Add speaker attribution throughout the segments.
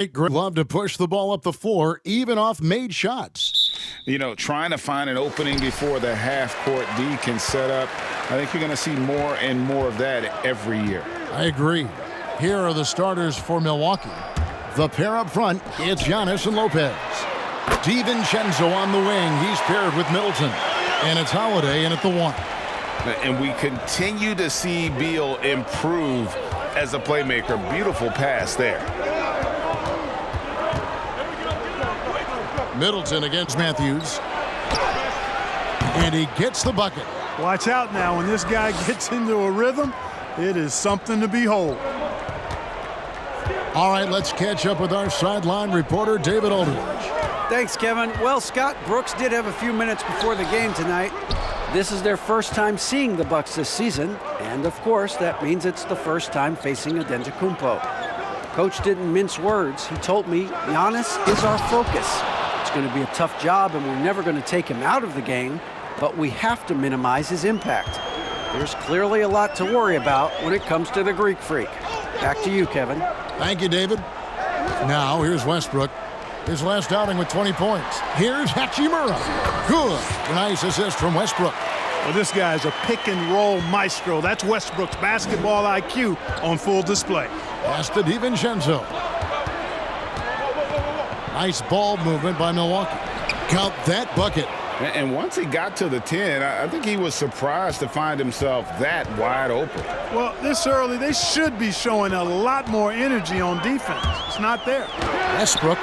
Speaker 1: Love to push the ball up the floor, even off made shots.
Speaker 2: You know, trying to find an opening before the half-court D can set up. I think you're going to see more and more of that every year.
Speaker 1: I agree. Here are the starters for Milwaukee. The pair up front, it's Giannis and Lopez. DiVincenzo on the wing. He's paired with Middleton. And it's Holiday in at the 1.
Speaker 2: And we continue to see Beal improve as a playmaker. Beautiful pass there.
Speaker 1: Middleton against Matthews. And he gets the bucket.
Speaker 3: Watch out now. When this guy gets into a rhythm, it is something to behold.
Speaker 1: All right, let's catch up with our sideline reporter, David Aldridge.
Speaker 4: Thanks, Kevin. Well, Scott Brooks did have a few minutes before the game tonight. This is their first time seeing the Bucks this season, and of course, that means it's the first time facing Antetokounmpo. Coach didn't mince words. He told me Giannis is our focus. It's going to be a tough job, and we're never going to take him out of the game, but we have to minimize his impact. There's clearly a lot to worry about when it comes to the Greek Freak. Back to you, Kevin.
Speaker 1: Thank you, David. Now, here's Westbrook. His last outing with 20 points. Here's Hachimura. Good. Nice assist from Westbrook.
Speaker 3: Well, this guy is a pick-and-roll maestro. That's Westbrook's basketball IQ on full display.
Speaker 1: Pass to DiVincenzo. Nice ball movement by Milwaukee. Count that bucket.
Speaker 2: And once he got to the 10, I think he was surprised to find himself that wide open.
Speaker 3: Well, this early, they should be showing a lot more energy on defense. It's not there.
Speaker 1: Westbrook.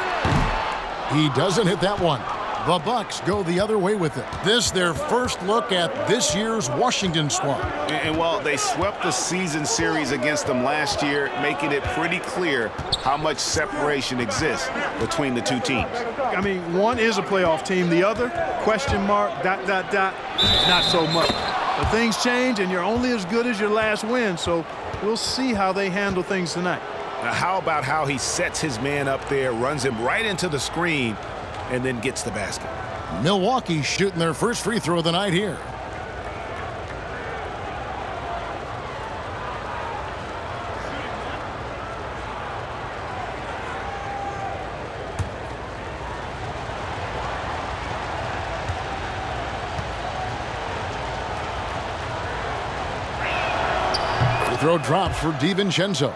Speaker 1: He doesn't hit that one. The Bucks go the other way with it. This their first look at this year's Washington squad.
Speaker 2: And while they swept the season series against them last year, making it pretty clear how much separation exists between the two teams.
Speaker 3: I mean, one is a playoff team. The other, question mark, ... not so much. But things change, and you're only as good as your last win. So we'll see how they handle things tonight.
Speaker 2: Now, how about how he sets his man up there, runs him right into the screen, and then gets the basket.
Speaker 1: Milwaukee shooting their first free throw of the night here. Free throw drops for DiVincenzo.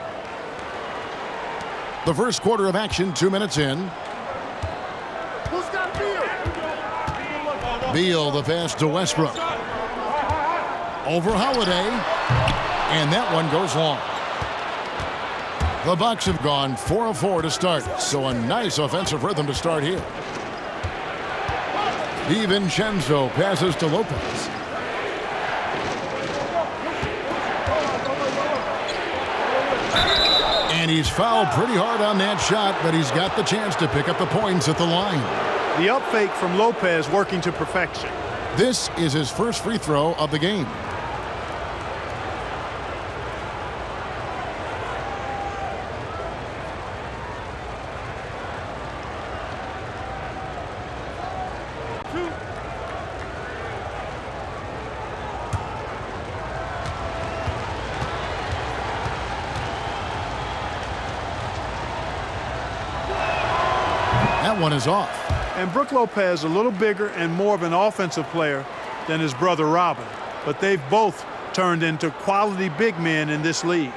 Speaker 1: The first quarter of action, 2 minutes in. Beal, the pass to Westbrook. Over Holiday. And that one goes long. The Bucks have gone 4 of 4 to start, so a nice offensive rhythm to start here. DiVincenzo passes to Lopez. And he's fouled pretty hard on that shot, but he's got the chance to pick up the points at the line.
Speaker 3: The up fake from Lopez working to perfection.
Speaker 1: This is his first free throw of the game. That one is off.
Speaker 3: And Brook Lopez a little bigger and more of an offensive player than his brother Robin. But they've both turned into quality big men in this league.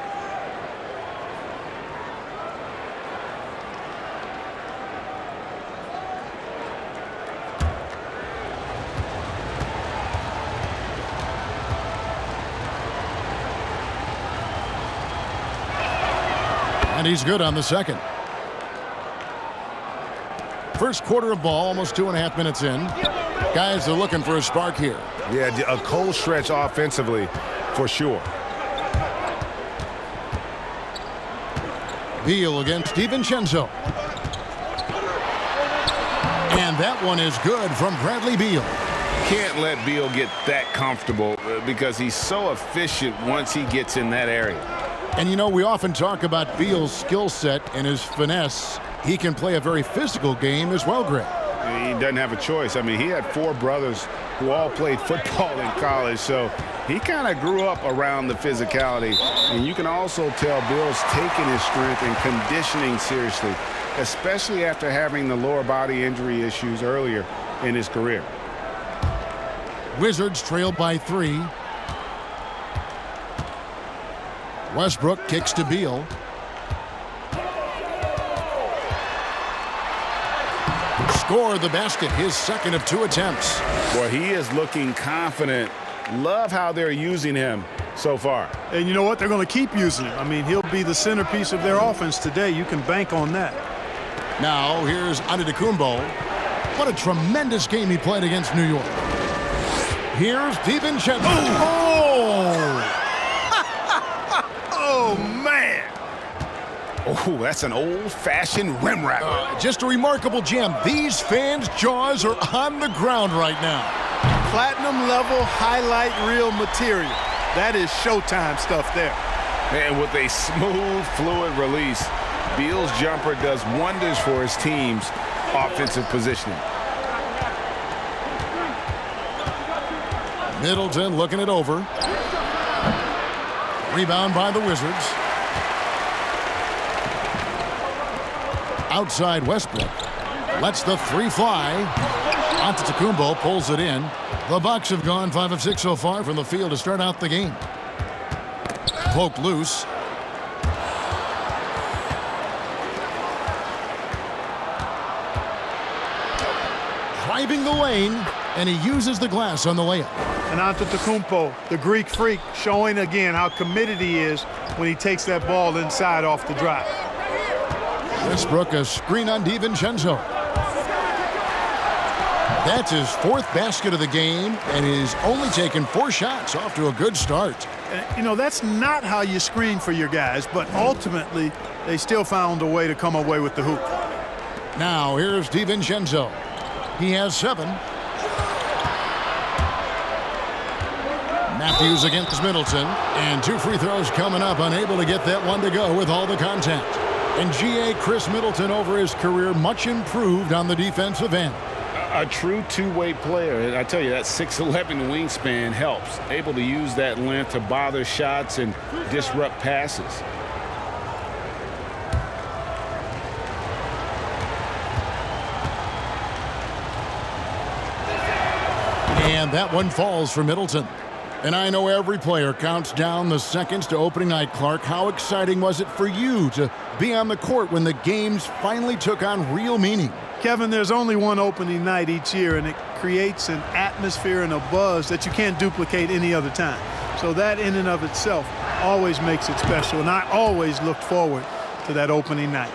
Speaker 1: And he's good on the second. First quarter of ball, almost 2.5 minutes in. Guys are looking for a spark here.
Speaker 2: Yeah, a cold stretch offensively, for sure.
Speaker 1: Beal against DiVincenzo. And that one is good from Bradley Beal.
Speaker 2: Can't let Beal get that comfortable because he's so efficient once he gets in that area.
Speaker 1: And you know, we often talk about Beal's skill set and his finesse. He can play a very physical game as well, Greg.
Speaker 2: He doesn't have a choice. I mean, he had 4 brothers who all played football in college, so he kind of grew up around the physicality. And you can also tell Bill's taking his strength and conditioning seriously. especially after having the lower body injury issues earlier in his career.
Speaker 1: Wizards trail by 3. Westbrook kicks to Beal. Score the basket, his second of 2 attempts.
Speaker 2: Boy, he is looking confident. Love how they're using him so far.
Speaker 3: And you know what? They're going to keep using him. I mean, he'll be the centerpiece of their offense today. You can bank on that.
Speaker 1: Now, here's Antetokounmpo. What a tremendous game he played against New York. Here's DiVincenzo. Oh!
Speaker 3: Oh, man.
Speaker 2: Oh, that's an old-fashioned rim wrapper.
Speaker 1: Just a remarkable gem. These fans' jaws are on the ground right now.
Speaker 3: Platinum level highlight reel material. That is Showtime stuff there.
Speaker 2: And with a smooth, fluid release, Beal's jumper does wonders for his team's offensive positioning.
Speaker 1: Middleton looking it over. Rebound by the Wizards. Outside Westbrook. Lets the 3 fly. Antetokounmpo pulls it in. The Bucks have gone 5 of 6 so far from the field to start out the game. Poked loose. Driving the lane, and he uses the glass on the layup.
Speaker 3: And Antetokounmpo, the Greek freak, showing again how committed he is when he takes that ball inside off the drive.
Speaker 1: Westbrook, a screen on DiVincenzo. That's his 4th basket of the game, and he's only taken 4 shots. Off to a good start.
Speaker 3: You know, that's not how you screen for your guys, but ultimately they still found a way to come away with the hoop.
Speaker 1: Now here's DiVincenzo. He has 7. Matthews against Middleton, and 2 free throws coming up, unable to get that one to go with all the contact. And G.A. Chris Middleton, over his career, much improved on the defensive end.
Speaker 2: A true two-way player. And I tell you, that 6'11" wingspan helps. Able to use that length to bother shots and disrupt passes.
Speaker 1: And that one falls for Middleton. And I know every player counts down the seconds to opening night. Clark, how exciting was it for you to be on the court when the games finally took on real meaning?
Speaker 3: Kevin, there's only one opening night each year, and it creates an atmosphere and a buzz that you can't duplicate any other time. So that in and of itself always makes it special, and I always look forward to that opening night.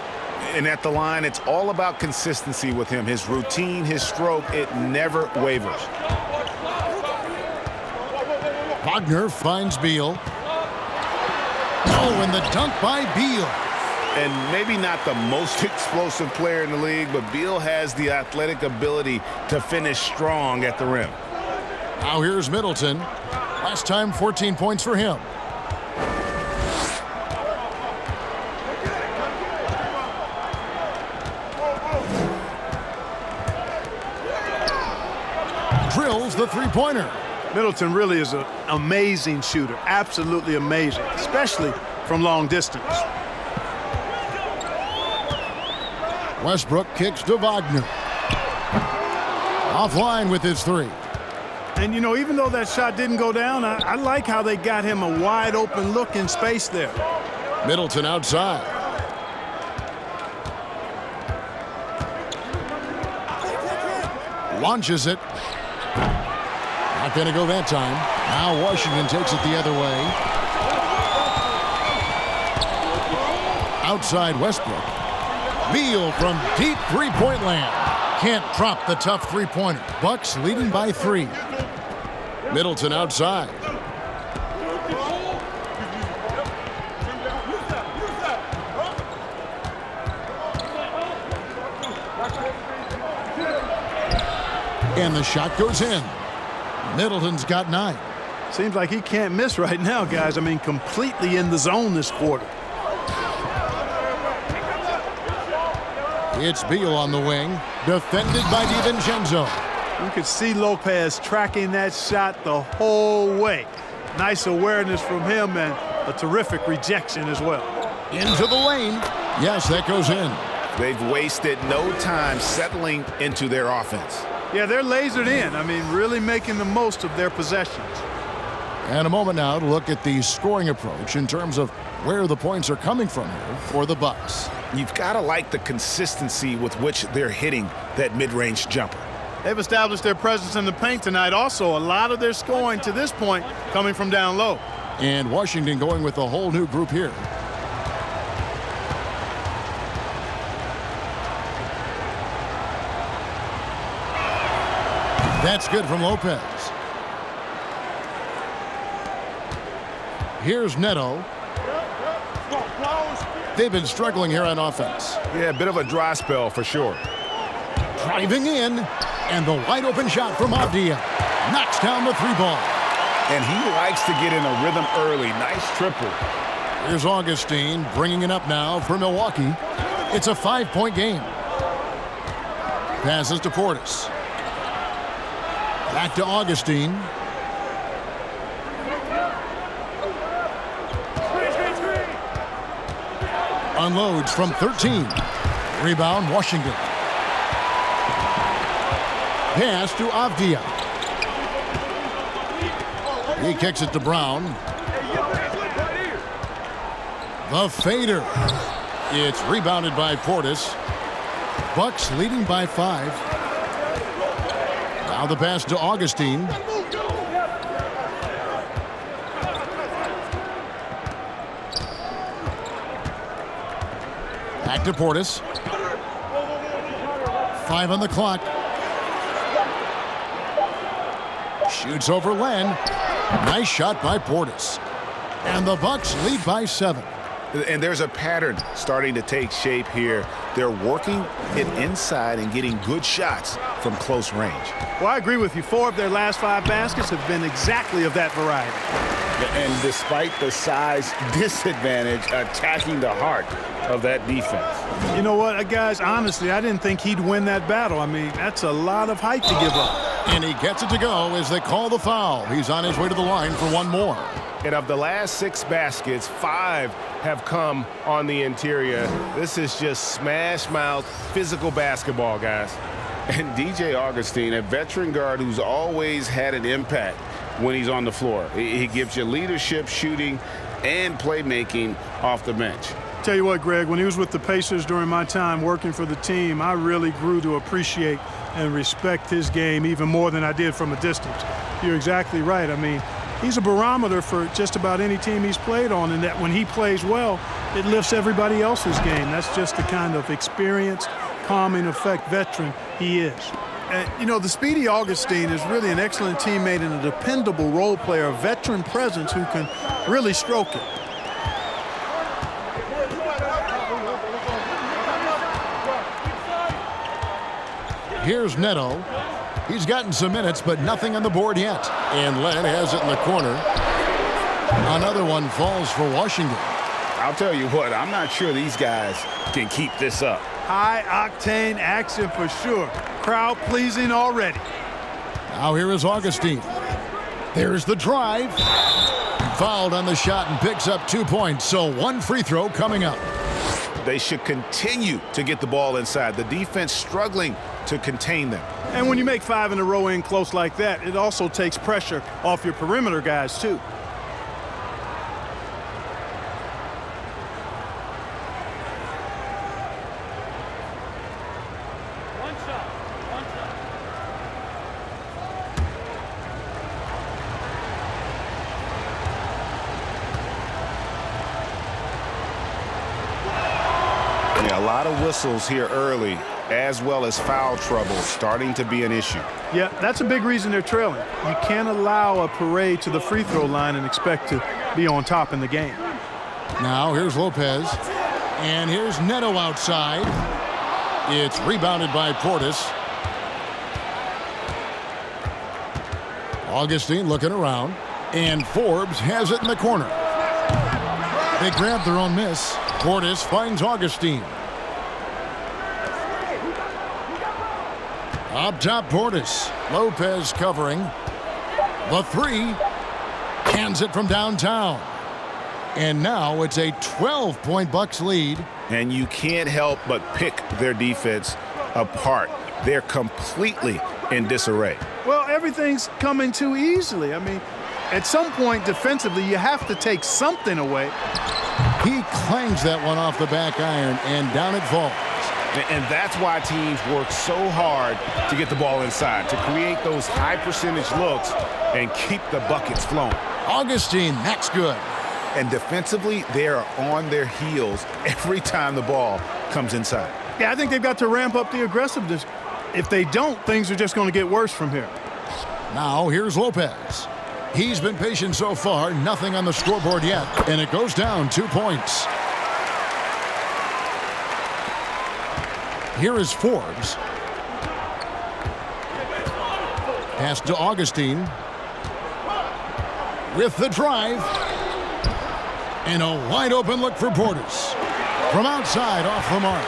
Speaker 2: And at the line, it's all about consistency with him. His routine, his stroke, it never wavers.
Speaker 1: Wagner finds Beal. Oh, and the dunk by Beal.
Speaker 2: And maybe not the most explosive player in the league, but Beal has the athletic ability to finish strong at the rim.
Speaker 1: Now here's Middleton. Last time, 14 points for him. Drills the three-pointer.
Speaker 3: Middleton really is an amazing shooter, absolutely amazing, especially from long distance.
Speaker 1: Westbrook kicks to Wagner. Offline with his 3.
Speaker 3: And, you know, even though that shot didn't go down, I like how they got him a wide open look in space there.
Speaker 1: Middleton outside. Launches it. Not going to go that time. Now Washington takes it the other way. Outside Westbrook. Beal from deep three-point land. Can't drop the tough three-pointer. Bucks leading by 3. Middleton outside. And the shot goes in. Middleton's got 9.
Speaker 3: Seems like he can't miss right now, guys. I mean, completely in the zone this quarter.
Speaker 1: It's Beal on the wing, defended by DiVincenzo.
Speaker 3: You could see Lopez tracking that shot the whole way. Nice awareness from him and a terrific rejection as well.
Speaker 1: Into the lane. Yes, that goes in.
Speaker 2: They've wasted no time settling into their offense.
Speaker 3: Yeah, they're lasered in. I mean, really making the most of their possessions.
Speaker 1: And a moment now to look at the scoring approach in terms of where the points are coming from here for the Bucks.
Speaker 2: You've got to like the consistency with which they're hitting that mid-range jumper.
Speaker 3: They've established their presence in the paint tonight. Also, a lot of their scoring to this point coming from down low.
Speaker 1: And Washington going with a whole new group here. That's good from Lopez. Here's Neto. They've been struggling here on offense.
Speaker 2: Yeah, a bit of a dry spell for sure.
Speaker 1: Driving in, and the wide open shot from Avdia. Knocks down the three ball.
Speaker 2: And he likes to get in a rhythm early. Nice triple.
Speaker 1: Here's Augustine bringing it up now for Milwaukee. It's a 5-point game. Passes to Portis. Back to Augustine. Unloads from 13. Rebound, Washington. Pass to Avdia. He kicks it to Brown. The fader. It's rebounded by Portis. Bucks leading by 5. Now the pass to Augustine. Back to Portis. 5 on the clock. Shoots over Len. Nice shot by Portis. And the Bucks lead by 7.
Speaker 2: And there's a pattern starting to take shape here. They're working it inside and getting good shots from close range.
Speaker 3: Well, I agree with you. 4 of their last 5 baskets have been exactly of that variety.
Speaker 2: And despite the size disadvantage, attacking the heart of that defense.
Speaker 3: You know what, guys, honestly, I didn't think he'd win that battle. I mean, that's a lot of height to give up.
Speaker 1: And he gets it to go as they call the foul. He's on his way to the line for one more.
Speaker 5: And of the last 6 baskets, 5 have come on the interior. This is just smash mouth physical basketball, guys.
Speaker 2: And DJ Augustine, a veteran guard who's always had an impact when he's on the floor. He gives you leadership, shooting, and playmaking off the bench.
Speaker 3: Tell you what, Greg, when he was with the Pacers during my time working for the team, I really grew to appreciate and respect his game even more than I did from a distance. You're exactly right. I mean, he's a barometer for just about any team he's played on, and that when he plays well, it lifts everybody else's game. That's just the kind of experienced, calming effect veteran he is. And, you know, the speedy Augustine is really an excellent teammate and a dependable role player, a veteran presence who can really stroke it.
Speaker 1: Here's Neto. He's gotten some minutes, but nothing on the board yet. And Len has it in the corner. Another one falls for Washington.
Speaker 2: I'll tell you what, I'm not sure these guys can keep this up.
Speaker 3: High-octane action for sure. Crowd-pleasing already.
Speaker 1: Now here is Augustine. There's the drive. Fouled on the shot and picks up 2 points. So 1 free throw coming up.
Speaker 2: They should continue to get the ball inside. The defense struggling to contain them.
Speaker 3: And when you make 5 in a row in close like that, it also takes pressure off your perimeter guys, too.
Speaker 2: Yeah, a lot of whistles here early, as well as foul trouble starting to be an issue.
Speaker 3: Yeah, that's a big reason they're trailing. You can't allow a parade to the free throw line and expect to be on top in the game.
Speaker 1: Now here's Lopez. And here's Neto outside. It's rebounded by Portis. Augustine looking around. And Forbes has it in the corner. They grab their own miss. Portis finds Augustine. Up top, Portis. Lopez covering. The 3. Hands it from downtown. And now it's a 12-point Bucks lead.
Speaker 2: And you can't help but pick their defense apart. They're completely in disarray.
Speaker 3: Well, everything's coming too easily. I mean, at some point defensively, you have to take something away.
Speaker 1: He clangs that one off the back iron, and down it falls.
Speaker 2: And that's why teams work so hard to get the ball inside, to create those high percentage looks and keep the buckets flowing.
Speaker 1: Augustine, that's good.
Speaker 2: And defensively, they are on their heels every time the ball comes inside.
Speaker 3: Yeah, I think they've got to ramp up the aggressiveness. If they don't, things are just going to get worse from here.
Speaker 1: Now here's Lopez. He's been patient so far, nothing on the scoreboard yet, and it goes down 2 points. Here is Forbes. Pass to Augustine. With the drive. And a wide open look for Portis. From outside, off the mark.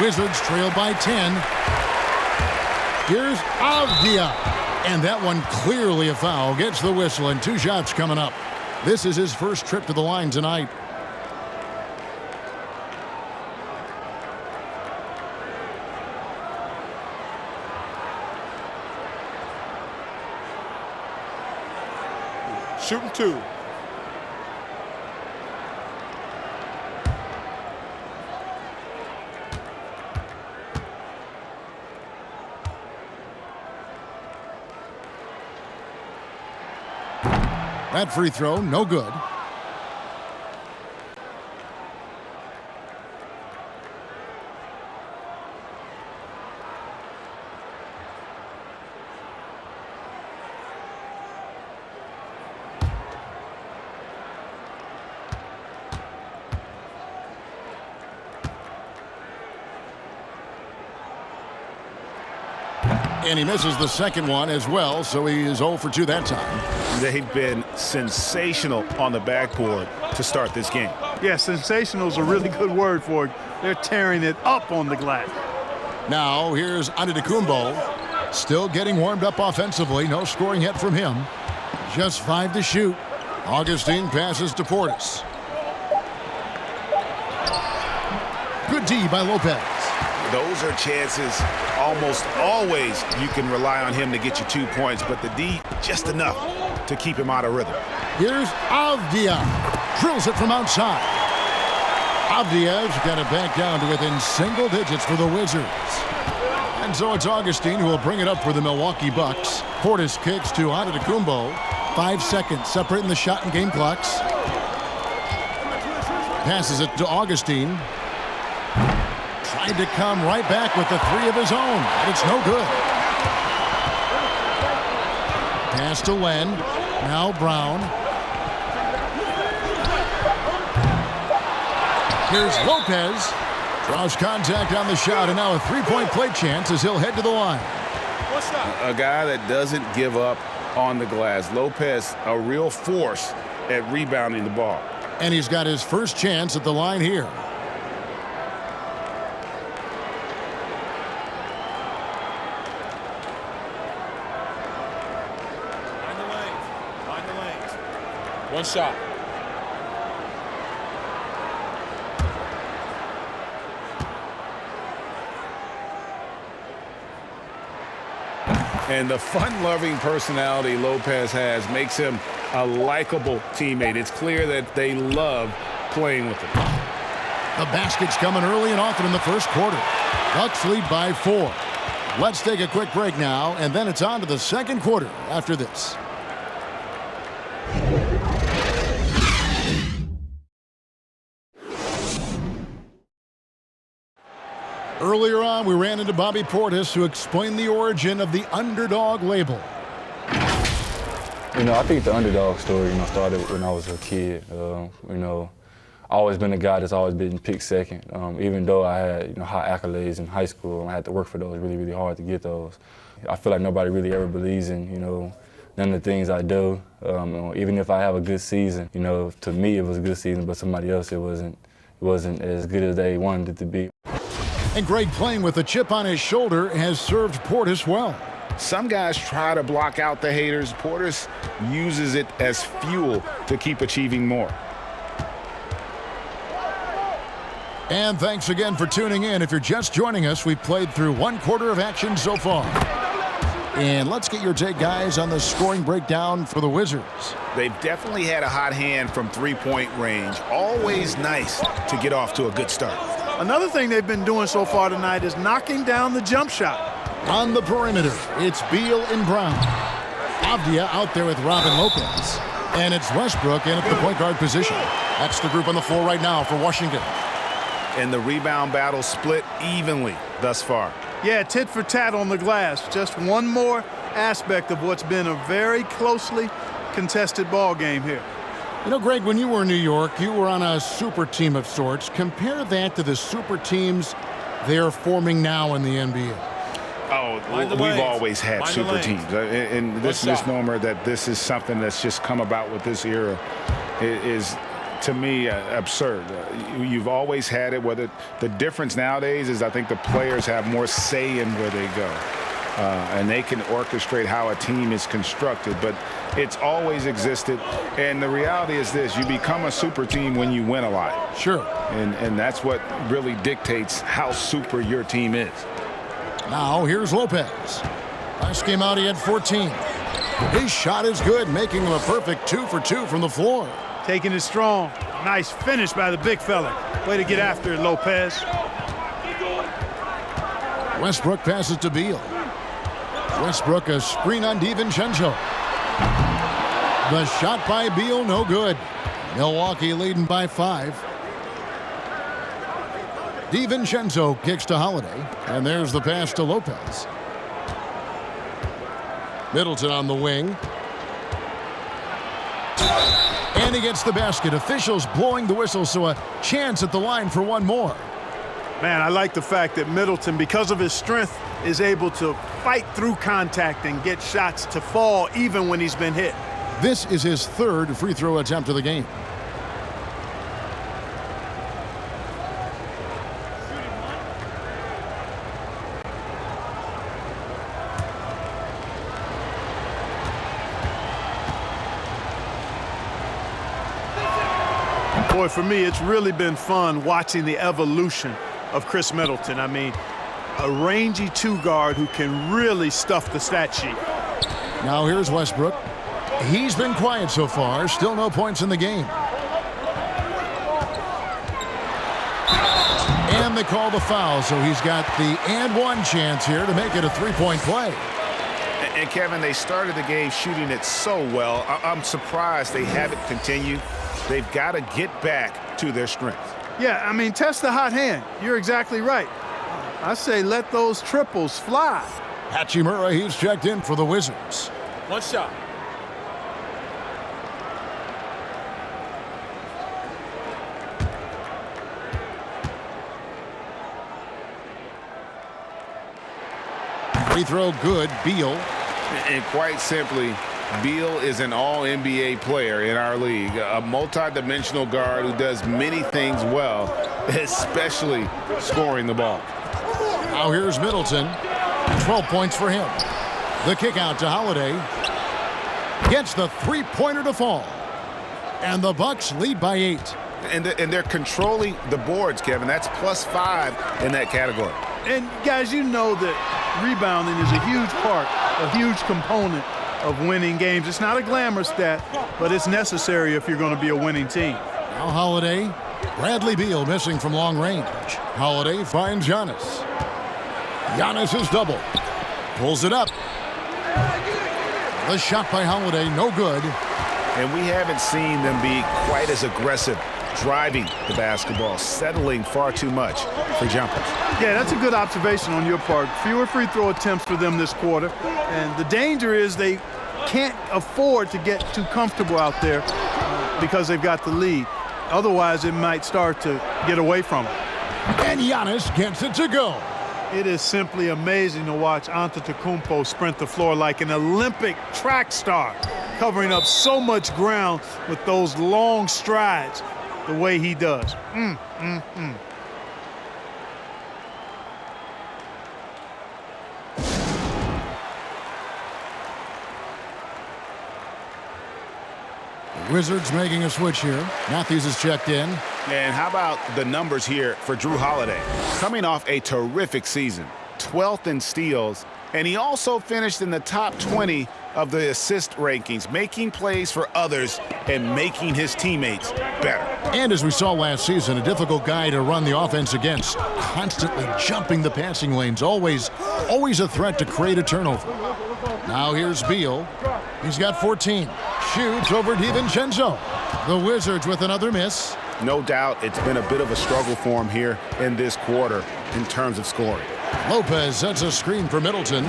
Speaker 1: Wizards trail by 10. Here's Avdia. And that one clearly a foul. Gets the whistle, and 2 shots coming up. This is his first trip to the line tonight.
Speaker 6: Shooting 2.
Speaker 1: That free throw, no good. And he misses the second one as well, so he is 0 for 2 that time.
Speaker 2: They've been sensational on the backboard to start this game.
Speaker 3: Yeah, sensational is a really good word for it. They're tearing it up on the glass.
Speaker 1: Now here's Antetokounmpo. Still getting warmed up offensively. No scoring yet from him. Just 5 to shoot. Augustine passes to Portis. Good D by Lopez.
Speaker 2: Those are chances almost always you can rely on him to get you 2 points, but the D just enough to keep him out of rhythm.
Speaker 1: Here's Avdia. Drills it from outside. Avdia's got it back down to within single digits for the Wizards. And so it's Augustine who will bring it up for the Milwaukee Bucks. Portis kicks to Antetokounmpo. 5 seconds separating the shot and game clocks. Passes it to Augustine. Tried to come right back with the 3 of his own, but it's no good. Pass to Len. Now Brown. Here's Lopez. Draws contact on the shot, and now a 3-point play chance as he'll head to the line.
Speaker 2: A guy that doesn't give up on the glass. Lopez, a real force at rebounding the ball.
Speaker 1: And he's got his first chance at the line here.
Speaker 6: One shot.
Speaker 2: And the fun-loving personality Lopez has makes him a likable teammate. It's clear that they love playing with him.
Speaker 1: The basket's coming early and often in the first quarter. Bucks lead by 4. Let's take a quick break now, and then it's on to the second quarter after this. Earlier on, we ran into Bobby Portis, who explained the origin of the underdog label.
Speaker 7: You know, I think the underdog story, started when I was a kid. I've always been a guy that's always been picked second. Even though I had, high accolades in high school, and I had to work for those really, really hard to get those. I feel like nobody really ever believes in, none of the things I do. Even if I have a good season, to me it was a good season, but somebody else it wasn't as good as they wanted it to be.
Speaker 1: And Greg, playing with a chip on his shoulder, has served Portis well.
Speaker 2: Some guys try to block out the haters. Portis uses it as fuel to keep achieving more.
Speaker 1: And thanks again for tuning in. If you're just joining us, we've played through 1/4 of action so far. And let's get your take, guys, on the scoring breakdown for the Wizards.
Speaker 2: They've definitely had a hot hand from three-point range. Always nice to get off to a good start.
Speaker 3: Another thing they've been doing so far tonight is knocking down the jump shot.
Speaker 1: On the perimeter, it's Beal and Brown. Avdia out there with Robin Lopez. And it's Westbrook in at the point guard position. That's the group on the floor right now for Washington.
Speaker 2: And the rebound battle split evenly thus far.
Speaker 3: Yeah, tit for tat on the glass. Just one more aspect of what's been a very closely contested ball game here.
Speaker 1: You know, Greg, when you were in New York, you were on a super team of sorts. Compare that to the super teams they're forming now in the NBA.
Speaker 2: Oh, we've always had super teams. And this misnomer that this is something that's just come about with this era is, to me, absurd. You've always had it. Whether the difference nowadays is I think the players have more say in where they go. And they can orchestrate how a team is constructed. But it's always existed. And the reality is this. You become a super team when you win a lot.
Speaker 1: Sure.
Speaker 2: And that's what really dictates how super your team is.
Speaker 1: Now here's Lopez. Last game out he had 14. His shot is good, making him a perfect 2 for 2 from the floor.
Speaker 3: Taking it strong. Nice finish by the big fella. Way to get after it, Lopez.
Speaker 1: Westbrook passes to Beal. Westbrook a screen on DiVincenzo. The shot by Beal, no good. Milwaukee leading by 5. DiVincenzo kicks to Holiday, and there's the pass to Lopez. Middleton on the wing. And he gets the basket. Officials blowing the whistle, so a chance at the line for one more.
Speaker 3: Man, I like the fact that Middleton, because of his strength, is able to fight through contact and get shots to fall even when he's been hit.
Speaker 1: This is his 3rd free throw attempt of the game.
Speaker 3: Boy, for me, it's really been fun watching the evolution of Chris Middleton. I mean, a rangy 2 guard who can really stuff the stat sheet.
Speaker 1: Now here's Westbrook. He's been quiet so far. Still no points in the game. And they call the foul, so he's got the and one chance here to make it a 3-point play.
Speaker 2: And Kevin, they started the game shooting it so well. I'm surprised they haven't continued. They've got to get back to their strength.
Speaker 3: Yeah, I mean, test the hot hand. You're exactly right. I say let those triples fly.
Speaker 1: Hachimura, he's checked in for the Wizards.
Speaker 6: One shot.
Speaker 1: Free throw good, Beal.
Speaker 2: And quite simply, Beal is an all-NBA player in our league, a multi-dimensional guard who does many things well, especially scoring the ball.
Speaker 1: Now here's Middleton. 12 points for him. The kick out to Holiday. Gets the 3-pointer to fall. And the Bucks lead by 8.
Speaker 2: And they're controlling the boards, Kevin. That's +5 in that category.
Speaker 3: And, guys, you know that rebounding is a huge part, a huge component of winning games. It's not a glamour stat, but it's necessary if you're going to be a winning team.
Speaker 1: Now Holiday. Bradley Beal missing from long range. Holiday finds Giannis. Giannis is double. Pulls it up. The shot by Holiday, no good.
Speaker 2: And we haven't seen them be quite as aggressive driving the basketball, settling far too much for jumpers.
Speaker 3: Yeah, that's a good observation on your part. Fewer free throw attempts for them this quarter. And the danger is they can't afford to get too comfortable out there because they've got the lead. Otherwise, it might start to get away from them.
Speaker 1: And Giannis gets it to go.
Speaker 3: It is simply amazing to watch Antetokounmpo sprint the floor like an Olympic track star, covering up so much ground with those long strides the way he does.
Speaker 1: Wizards making a switch here. Matthews is checked in.
Speaker 2: And how about the numbers here for Drew Holiday? Coming off a terrific season, 12th in steals, and he also finished in the top 20 of the assist rankings, making plays for others and making his teammates better.
Speaker 1: And as we saw last season, a difficult guy to run the offense against, constantly jumping the passing lanes, always a threat to create a turnover. Now here's Beal. He's got 14. Shoots over DiVincenzo. The Wizards with another miss.
Speaker 2: No doubt it's been a bit of a struggle for him here in this quarter in terms of scoring.
Speaker 1: Lopez sets a screen for Middleton.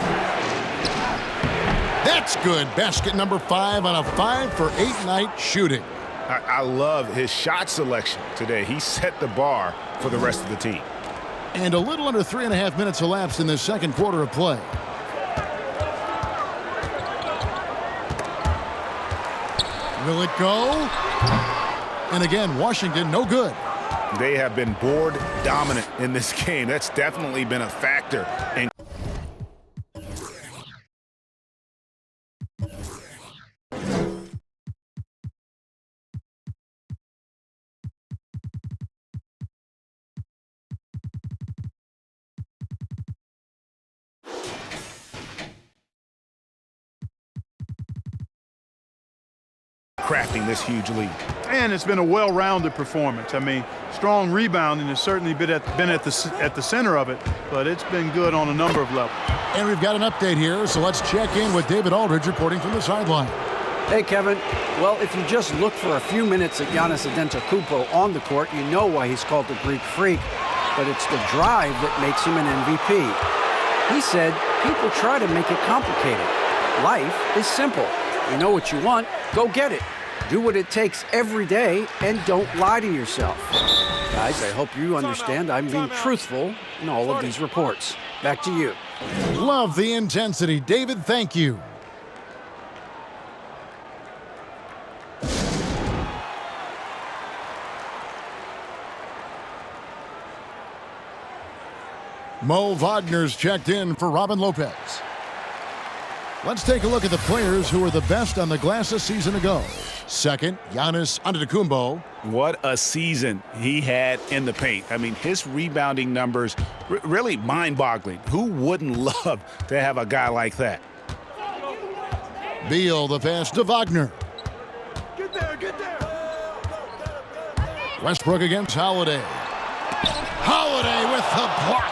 Speaker 1: That's good. Basket number 5 on a 5-for-8 night shooting.
Speaker 2: I love his shot selection today. He set the bar for the rest of the team.
Speaker 1: And a little under 3.5 minutes elapsed in the second quarter of play. Will it go? And again, Washington, no good.
Speaker 2: They have been board dominant in this game. That's definitely been a factor. And crafting this huge lead.
Speaker 3: And it's been a well-rounded performance. I mean, strong rebounding has certainly been at the center of it, but it's been good on a number of levels.
Speaker 1: And we've got an update here, so let's check in with David Aldridge reporting from the sideline.
Speaker 4: Hey, Kevin. Well, if you just look for a few minutes at Giannis Antetokounmpo on the court, you know why he's called the Greek Freak, but it's the drive that makes him an MVP. He said, people try to make it complicated. Life is simple. You know what you want, go get it. Do what it takes every day and don't lie to yourself. Guys, I hope you understand I'm being truthful in all of these reports. Back to you.
Speaker 1: Love the intensity. David, thank you. Mo Wagner's checked in for Robin Lopez. Let's take a look at the players who were the best on the glass a season ago. Second, Giannis Antetokounmpo.
Speaker 2: What a season he had in the paint. I mean, his rebounding numbers, really mind-boggling. Who wouldn't love to have a guy like that?
Speaker 1: Beal, the pass to Wagner.
Speaker 3: Get there, get there.
Speaker 1: Westbrook against Holiday. Holiday with the block.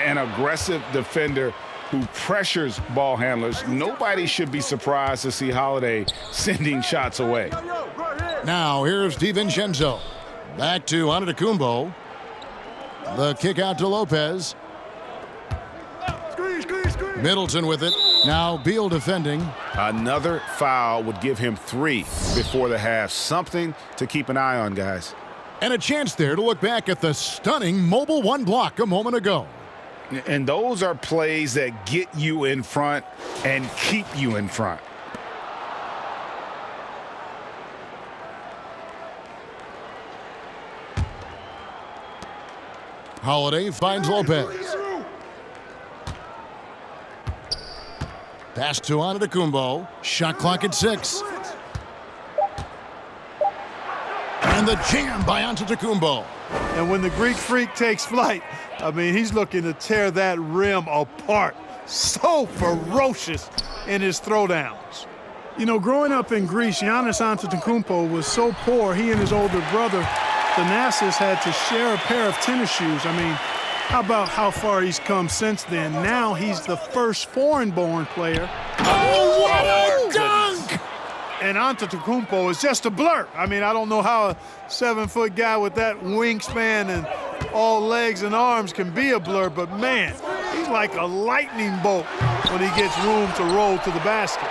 Speaker 2: An aggressive defender who pressures ball handlers. Nobody should be surprised to see Holiday sending shots away.
Speaker 1: Now here's DiVincenzo. Back to Antetokounmpo. The kick out to Lopez. Middleton with it. Now Beal defending.
Speaker 2: Another foul would give him 3 before the half. Something to keep an eye on, guys.
Speaker 1: And a chance there to look back at the stunning mobile 1 block a moment ago.
Speaker 2: And those are plays that get you in front and keep you in front.
Speaker 1: Holiday finds Lopez. Pass to Antetokounmpo. Shot clock at 6. And the jam by Antetokounmpo.
Speaker 3: And when the Greek Freak takes flight, I mean, he's looking to tear that rim apart. So ferocious in his throwdowns. You know, growing up in Greece, Giannis Antetokounmpo was so poor, he and his older brother, Thanasis, had to share a pair of tennis shoes. I mean, how about how far he's come since then? Now he's the first foreign-born player.
Speaker 1: Oh, what a dunk!
Speaker 3: And Antetokounmpo is just a blur. I mean, I don't know how a 7-foot guy with that wingspan and all legs and arms can be a blur, but man, he's like a lightning bolt when he gets room to roll to the basket.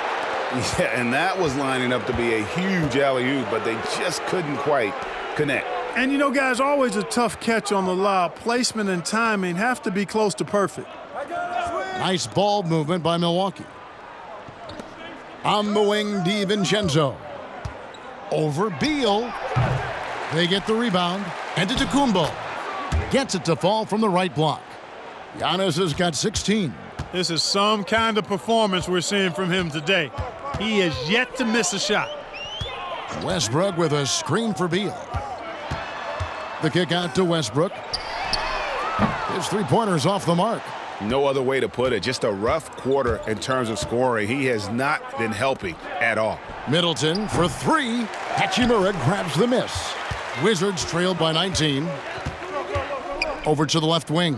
Speaker 2: Yeah, and that was lining up to be a huge alley-oop, but they just couldn't quite connect.
Speaker 3: And you know, guys, always a tough catch on the lob. Placement and timing have to be close to perfect.
Speaker 1: Nice ball movement by Milwaukee. On the wing, DiVincenzo. Over Beal. They get the rebound. Antetokounmpo gets it to fall from the right block. Giannis has got 16.
Speaker 3: This is some kind of performance we're seeing from him today. He has yet to miss a shot.
Speaker 1: Westbrook with a screen for Beal. The kick out to Westbrook. His three-pointer's off the mark.
Speaker 2: No other way to put it. Just a rough quarter in terms of scoring. He has not been helping at all.
Speaker 1: Middleton for three. Hachimura grabs the miss. Wizards trailed by 19. Over to the left wing.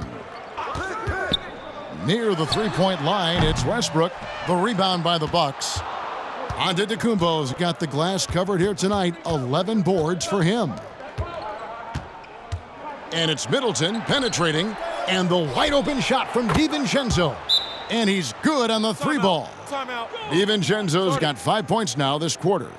Speaker 1: Near the three-point line, it's Westbrook. The rebound by the Bucks. Antetokounmpo's got the glass covered here tonight. 11 boards for him. And it's Middleton penetrating, and the wide-open shot from DiVincenzo. And he's good on the three ball. DiVincenzo's got 5 points now this quarter.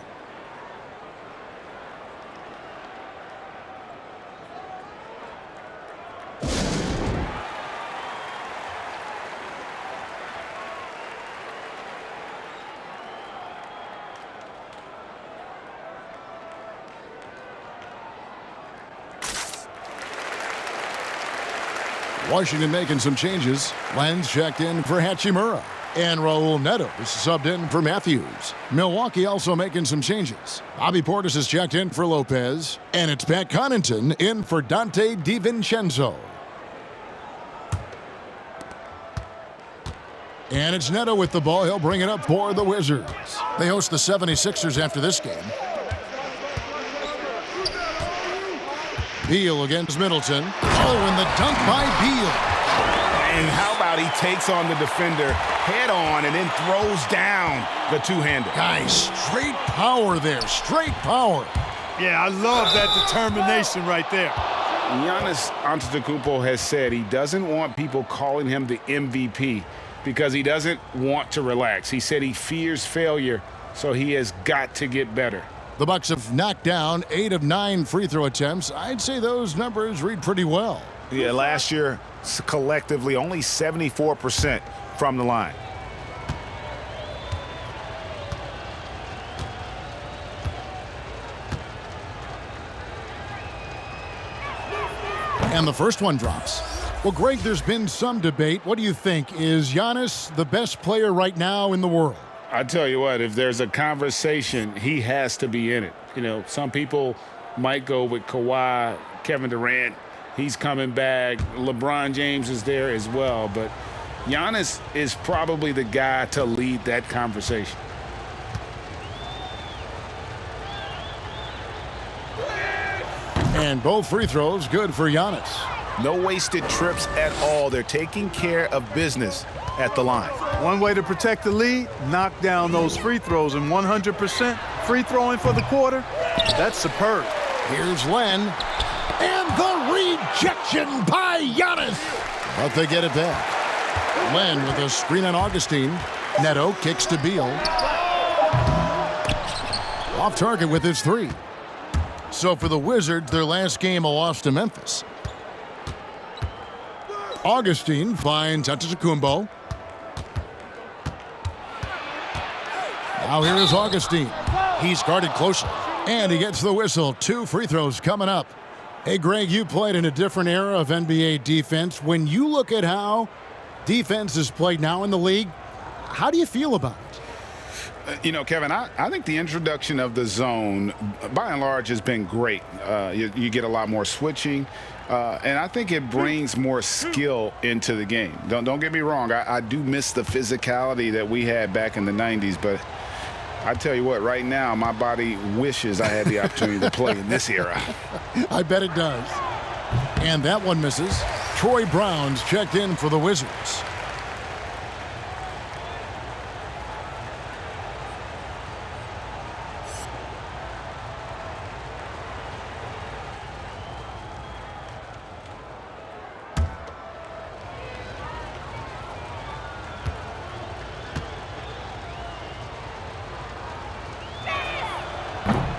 Speaker 1: Washington making some changes. Lenz checked in for Hachimura. And Raul Neto is subbed in for Matthews. Milwaukee also making some changes. Bobby Portis is checked in for Lopez. And it's Pat Connaughton in for Dante DiVincenzo. And it's Neto with the ball. He'll bring it up for the Wizards. They host the 76ers after this game. Beal against Middleton. Oh, and the dunk by Beal.
Speaker 2: And how about he takes on the defender head on and then throws down the two-hander.
Speaker 1: Guys, straight power there. Straight power.
Speaker 3: Yeah, I love that determination right there.
Speaker 2: Giannis Antetokounmpo has said he doesn't want people calling him the MVP because he doesn't want to relax. He said he fears failure, so he has got to get better.
Speaker 1: The Bucks have knocked down 8 of 9 free throw attempts. I'd say those numbers read pretty well.
Speaker 2: Yeah, last year, collectively, only 74% from the line.
Speaker 1: And the first one drops. Well, Greg, there's been some debate. What do you think? Is Giannis the best player right now in the world?
Speaker 2: I tell you what, if there's a conversation, he has to be in it. You know, some people might go with Kawhi, Kevin Durant. He's coming back. LeBron James is there as well. But Giannis is probably the guy to lead that conversation.
Speaker 1: And both free throws good for Giannis.
Speaker 2: No wasted trips at all. They're taking care of business at the line.
Speaker 3: One way to protect the lead, knock down those free throws, and 100% free throwing for the quarter, that's superb.
Speaker 1: Here's Len, and the rejection by Giannis. But they get it back. Len with a screen on Augustine. Neto kicks to Beal. Off target with his three. So for the Wizards, their last game a loss to Memphis. Augustine finds Antetokounmpo. Now here is Augustine. He's guarded closely. And he gets the whistle. 2 free throws coming up. Hey, Greg, you played in a different era of NBA defense. When you look at how defense is played now in the league, how do you feel about it?
Speaker 2: You know, Kevin, I think the introduction of the zone, by and large, has been great. You get a lot more switching, and I think it brings more skill into the game. Don't get me wrong. I do miss the physicality that we had back in the 90s, but I tell you what, right now, my body wishes I had the opportunity to play in this era.
Speaker 1: I bet it does. And that one misses. Troy Brown's checked in for the Wizards.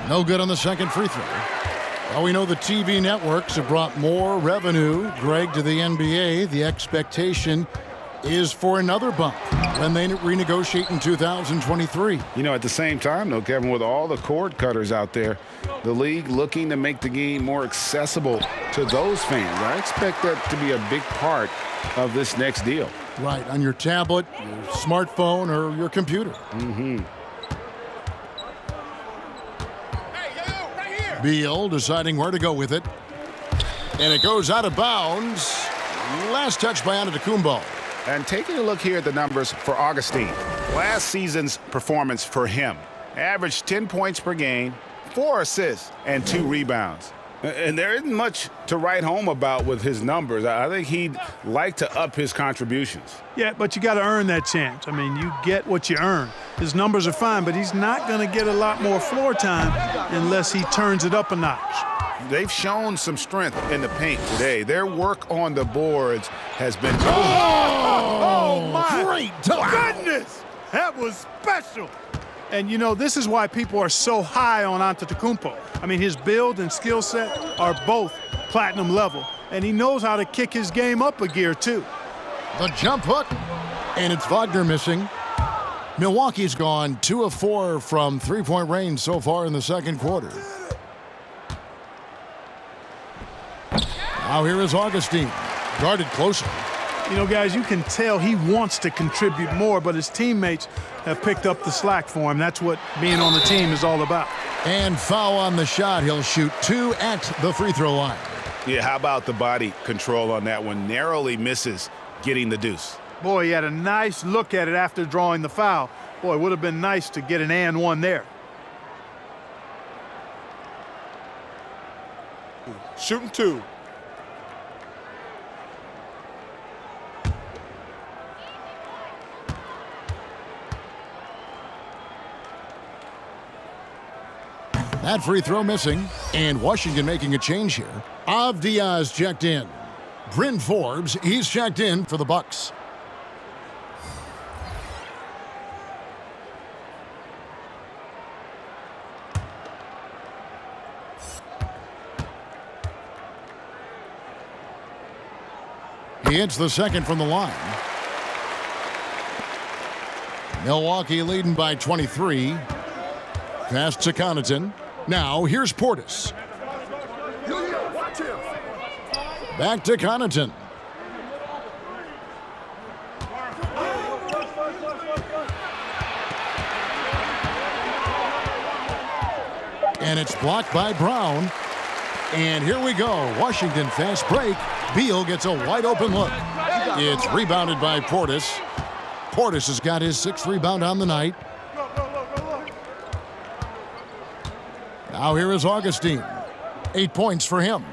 Speaker 1: No good on the second free throw. Well, we know the TV networks have brought more revenue, Greg, to the NBA. The expectation is for another bump when they renegotiate in 2023.
Speaker 2: You know, at the same time, though, Kevin, with all the cord cutters out there, the league looking to make the game more accessible to those fans. I expect that to be a big part of this next deal.
Speaker 1: Right, on your tablet, your smartphone, or your computer.
Speaker 2: Mm-hmm.
Speaker 1: Beal deciding where to go with it. And it goes out of bounds. Last touch by Antetokounmpo.
Speaker 2: And taking a look here at the numbers for Augustine. Last season's performance for him. Averaged 10 points per game, 4 assists, and 2 rebounds. And there isn't much to write home about with his numbers. I think he'd like to up his contributions.
Speaker 3: Yeah, but you got to earn that chance. I mean, you get what you earn. His numbers are fine, but he's not going to get a lot more floor time unless he turns it up a notch.
Speaker 2: They've shown some strength in the paint today. Their work on the boards has been...
Speaker 3: Oh my
Speaker 1: great dunk.
Speaker 3: goodness! That was special. And, you know, this is why people are so high on Antetokounmpo. I mean, his build and skill set are both platinum level, and he knows how to kick his game up a gear, too.
Speaker 1: The jump hook, and it's Wagner missing. Milwaukee's gone 2 of 4 from three-point range so far in the second quarter. Now here is Augustine, guarded closer.
Speaker 3: You know, guys, you can tell he wants to contribute more, but his teammates have picked up the slack for him. That's what being on the team is all about.
Speaker 1: And foul on the shot. He'll shoot 2 at the free throw line.
Speaker 2: Yeah, how about the body control on that one? Narrowly misses getting the deuce.
Speaker 3: Boy, he had a nice look at it after drawing the foul. Boy, it would have been nice to get an and one there.
Speaker 6: Shooting 2.
Speaker 1: That free throw missing, and Washington making a change here. Avdia's checked in. Bryn Forbes, he's checked in for the Bucks. He hits the second from the line. Milwaukee leading by 23. Pass to Connaughton. Now here's Portis. Back to Connaughton. And it's blocked by Brown. And here we go. Washington fast break. Beal gets a wide open look. It's rebounded by Portis. Portis has got his 6th rebound on the night. Now here is Augustine. 8 points for him.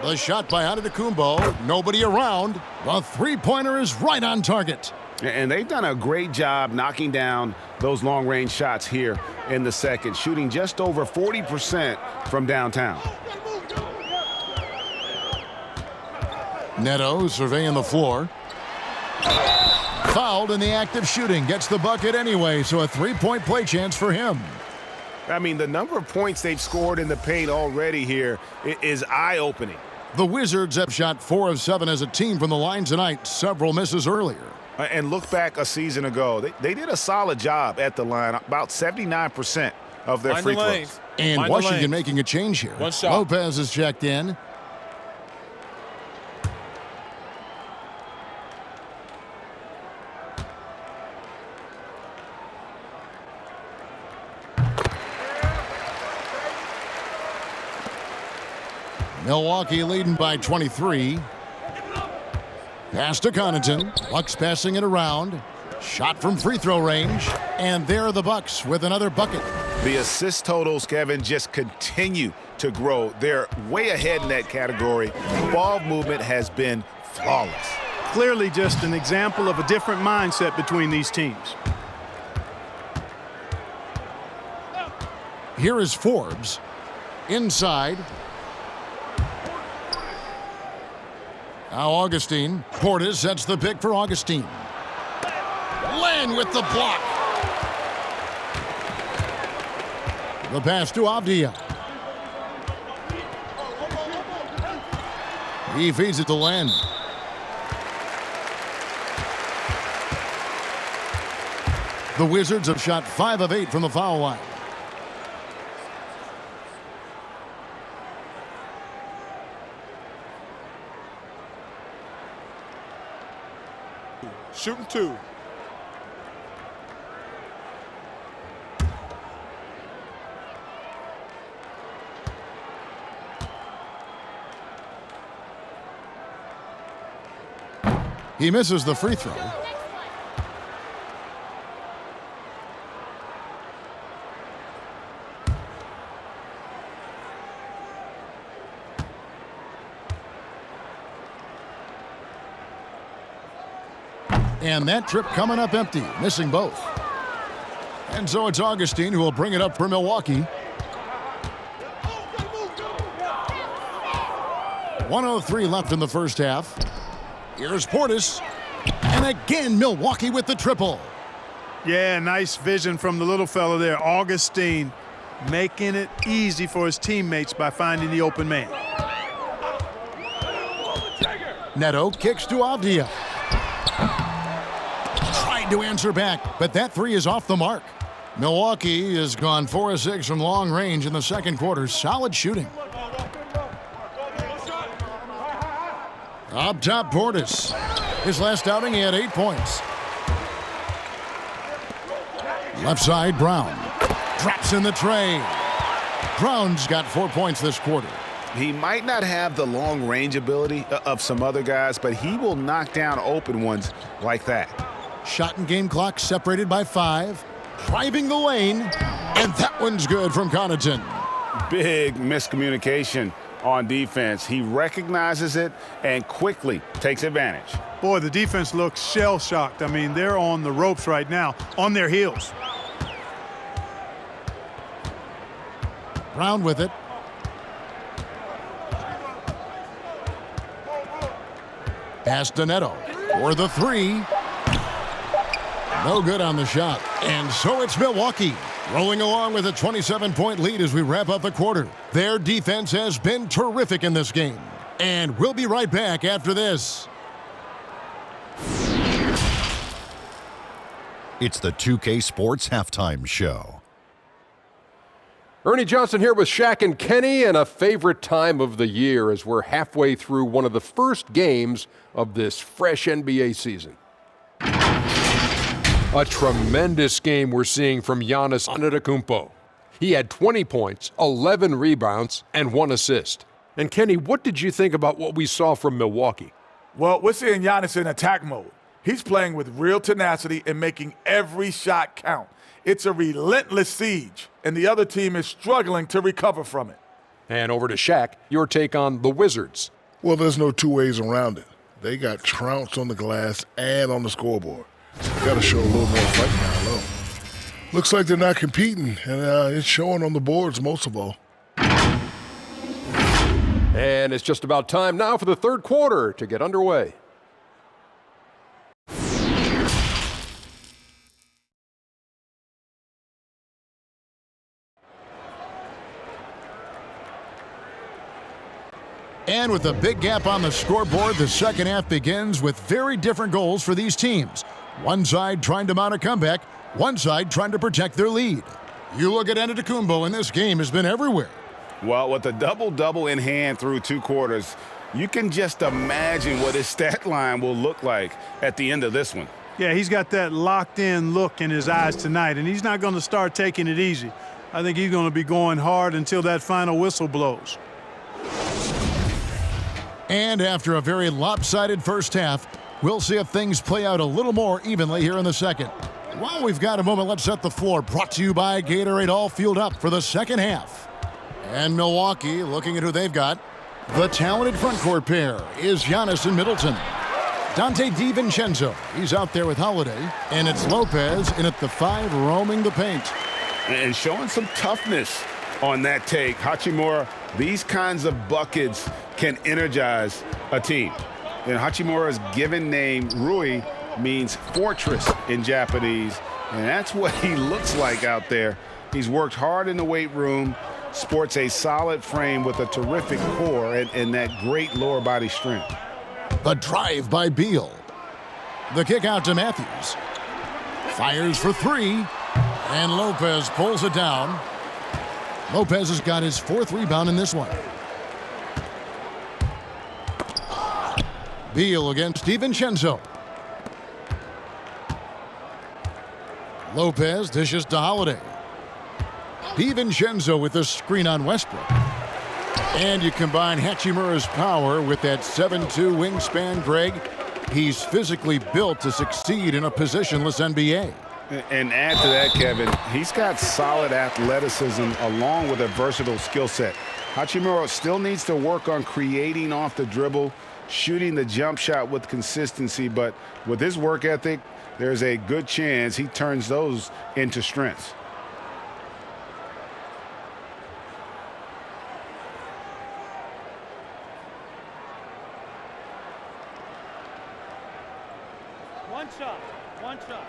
Speaker 1: The shot by Antetokounmpo. Nobody around. The three-pointer is right on target.
Speaker 2: And they've done a great job knocking down those long-range shots here in the second, shooting just over 40% from downtown.
Speaker 1: Neto surveying the floor. Fouled in the act of shooting. Gets the bucket anyway, so a three-point play chance for him.
Speaker 5: I mean, the number of points they've scored in the paint already here is eye-opening.
Speaker 1: The Wizards have shot 4 of 7 as a team from the line tonight. Several misses earlier.
Speaker 5: And look back a season ago. They did a solid job at the line, about 79% of their free throws.
Speaker 1: And Washington making a change here. Lopez is checked in. Milwaukee leading by 23. Pass to Connaughton. Bucks passing it around. Shot from free throw range. And there are the Bucks with another bucket.
Speaker 5: The assist totals, Kevin, just continue to grow. They're way ahead in that category. Ball movement has been flawless.
Speaker 3: Clearly just an example of a different mindset between these teams.
Speaker 1: Here is Forbes. Inside. Now Augustine. Portis sets the pick for Augustine. Len with the block. The pass to Avdia. He feeds it to Len. The Wizards have shot 5 of 8 from the foul line.
Speaker 6: Shooting 2.
Speaker 1: He misses the free throw. And that trip coming up empty, missing both. And so it's Augustine who will bring it up for Milwaukee. 1:03 left in the first half. Here's Portis. And again, Milwaukee with the triple.
Speaker 3: Yeah, nice vision from the little fella there. Augustine making it easy for his teammates by finding the open man.
Speaker 1: Neto kicks to Avdia. Tried to answer back, but that three is off the mark. Milwaukee has gone 4 of 6 from long range in the second quarter. Solid shooting. Up top, Portis. His last outing, he had 8 points. Left side, Brown. Drops in the tray. Brown's got 4 points this quarter.
Speaker 2: He might not have the long range ability of some other guys, but he will knock down open ones like that.
Speaker 1: Shot and game clock separated by 5. Driving the lane, and that one's good from Connaughton.
Speaker 2: Big miscommunication on defense. He recognizes it and quickly takes advantage.
Speaker 3: Boy, the defense looks shell-shocked. I mean, they're on the ropes right now, on their heels.
Speaker 1: Brown with it. Pass to Neto for the 3. No good on the shot. And so it's Milwaukee rolling along with a 27-point lead as we wrap up the quarter. Their defense has been terrific in this game. And we'll be right back after this.
Speaker 8: It's the 2K Sports Halftime Show.
Speaker 9: Ernie Johnson here with Shaq and Kenny, and a favorite time of the year as we're halfway through one of the first games of this fresh NBA season. A tremendous game we're seeing from Giannis Antetokounmpo. He had 20 points, 11 rebounds, and 1 assist. And Kenny, what did you think about what we saw from Milwaukee?
Speaker 6: Well, we're seeing Giannis in attack mode. He's playing with real tenacity and making every shot count. It's a relentless siege, and the other team is struggling to recover from it.
Speaker 9: And over to Shaq, your take on the Wizards.
Speaker 10: Well, there's no two ways around it. They got trounced on the glass and on the scoreboard. Got to show a little more fight now, though. Looks like they're not competing, and it's showing on the boards most of all.
Speaker 9: And it's just about time now for the third quarter to get underway.
Speaker 1: And with a big gap on the scoreboard, the second half begins with very different goals for these teams. One side trying to mount a comeback, one side trying to protect their lead. You look at Antetokounmpo, and this game has been everywhere.
Speaker 2: Well, with a double-double in hand through 2 quarters, you can just imagine what his stat line will look like at the end of this one.
Speaker 3: Yeah, he's got that locked-in look in his eyes tonight, and he's not going to start taking it easy. I think he's going to be going hard until that final whistle blows.
Speaker 1: And after a very lopsided first half, we'll see if things play out a little more evenly here in the second. While we've got a moment, let's set the floor. Brought to you by Gatorade, all fueled up for the second half. And Milwaukee, looking at who they've got. The talented front court pair is Giannis and Middleton. Dante DiVincenzo, he's out there with Holiday. And it's Lopez in at the 5, roaming the paint.
Speaker 2: And showing some toughness on that take. Hachimura, these kinds of buckets can energize a team. And Hachimura's given name, Rui, means fortress in Japanese. And that's what he looks like out there. He's worked hard in the weight room, sports a solid frame with a terrific core and that great lower body strength.
Speaker 1: The drive by Beal. The kick out to Matthews. Fires for 3. And Lopez pulls it down. Lopez has got his 4th rebound in this one. Beal against DiVincenzo. Lopez dishes to Holiday. DiVincenzo with the screen on Westbrook. And you combine Hachimura's power with that 7'2" wingspan, Greg. He's physically built to succeed in a positionless NBA.
Speaker 2: And add to that, Kevin, he's got solid athleticism along with a versatile skill set. Hachimura still needs to work on creating off the dribble, shooting the jump shot with consistency, but with his work ethic, there's a good chance he turns those into strengths.
Speaker 3: One shot.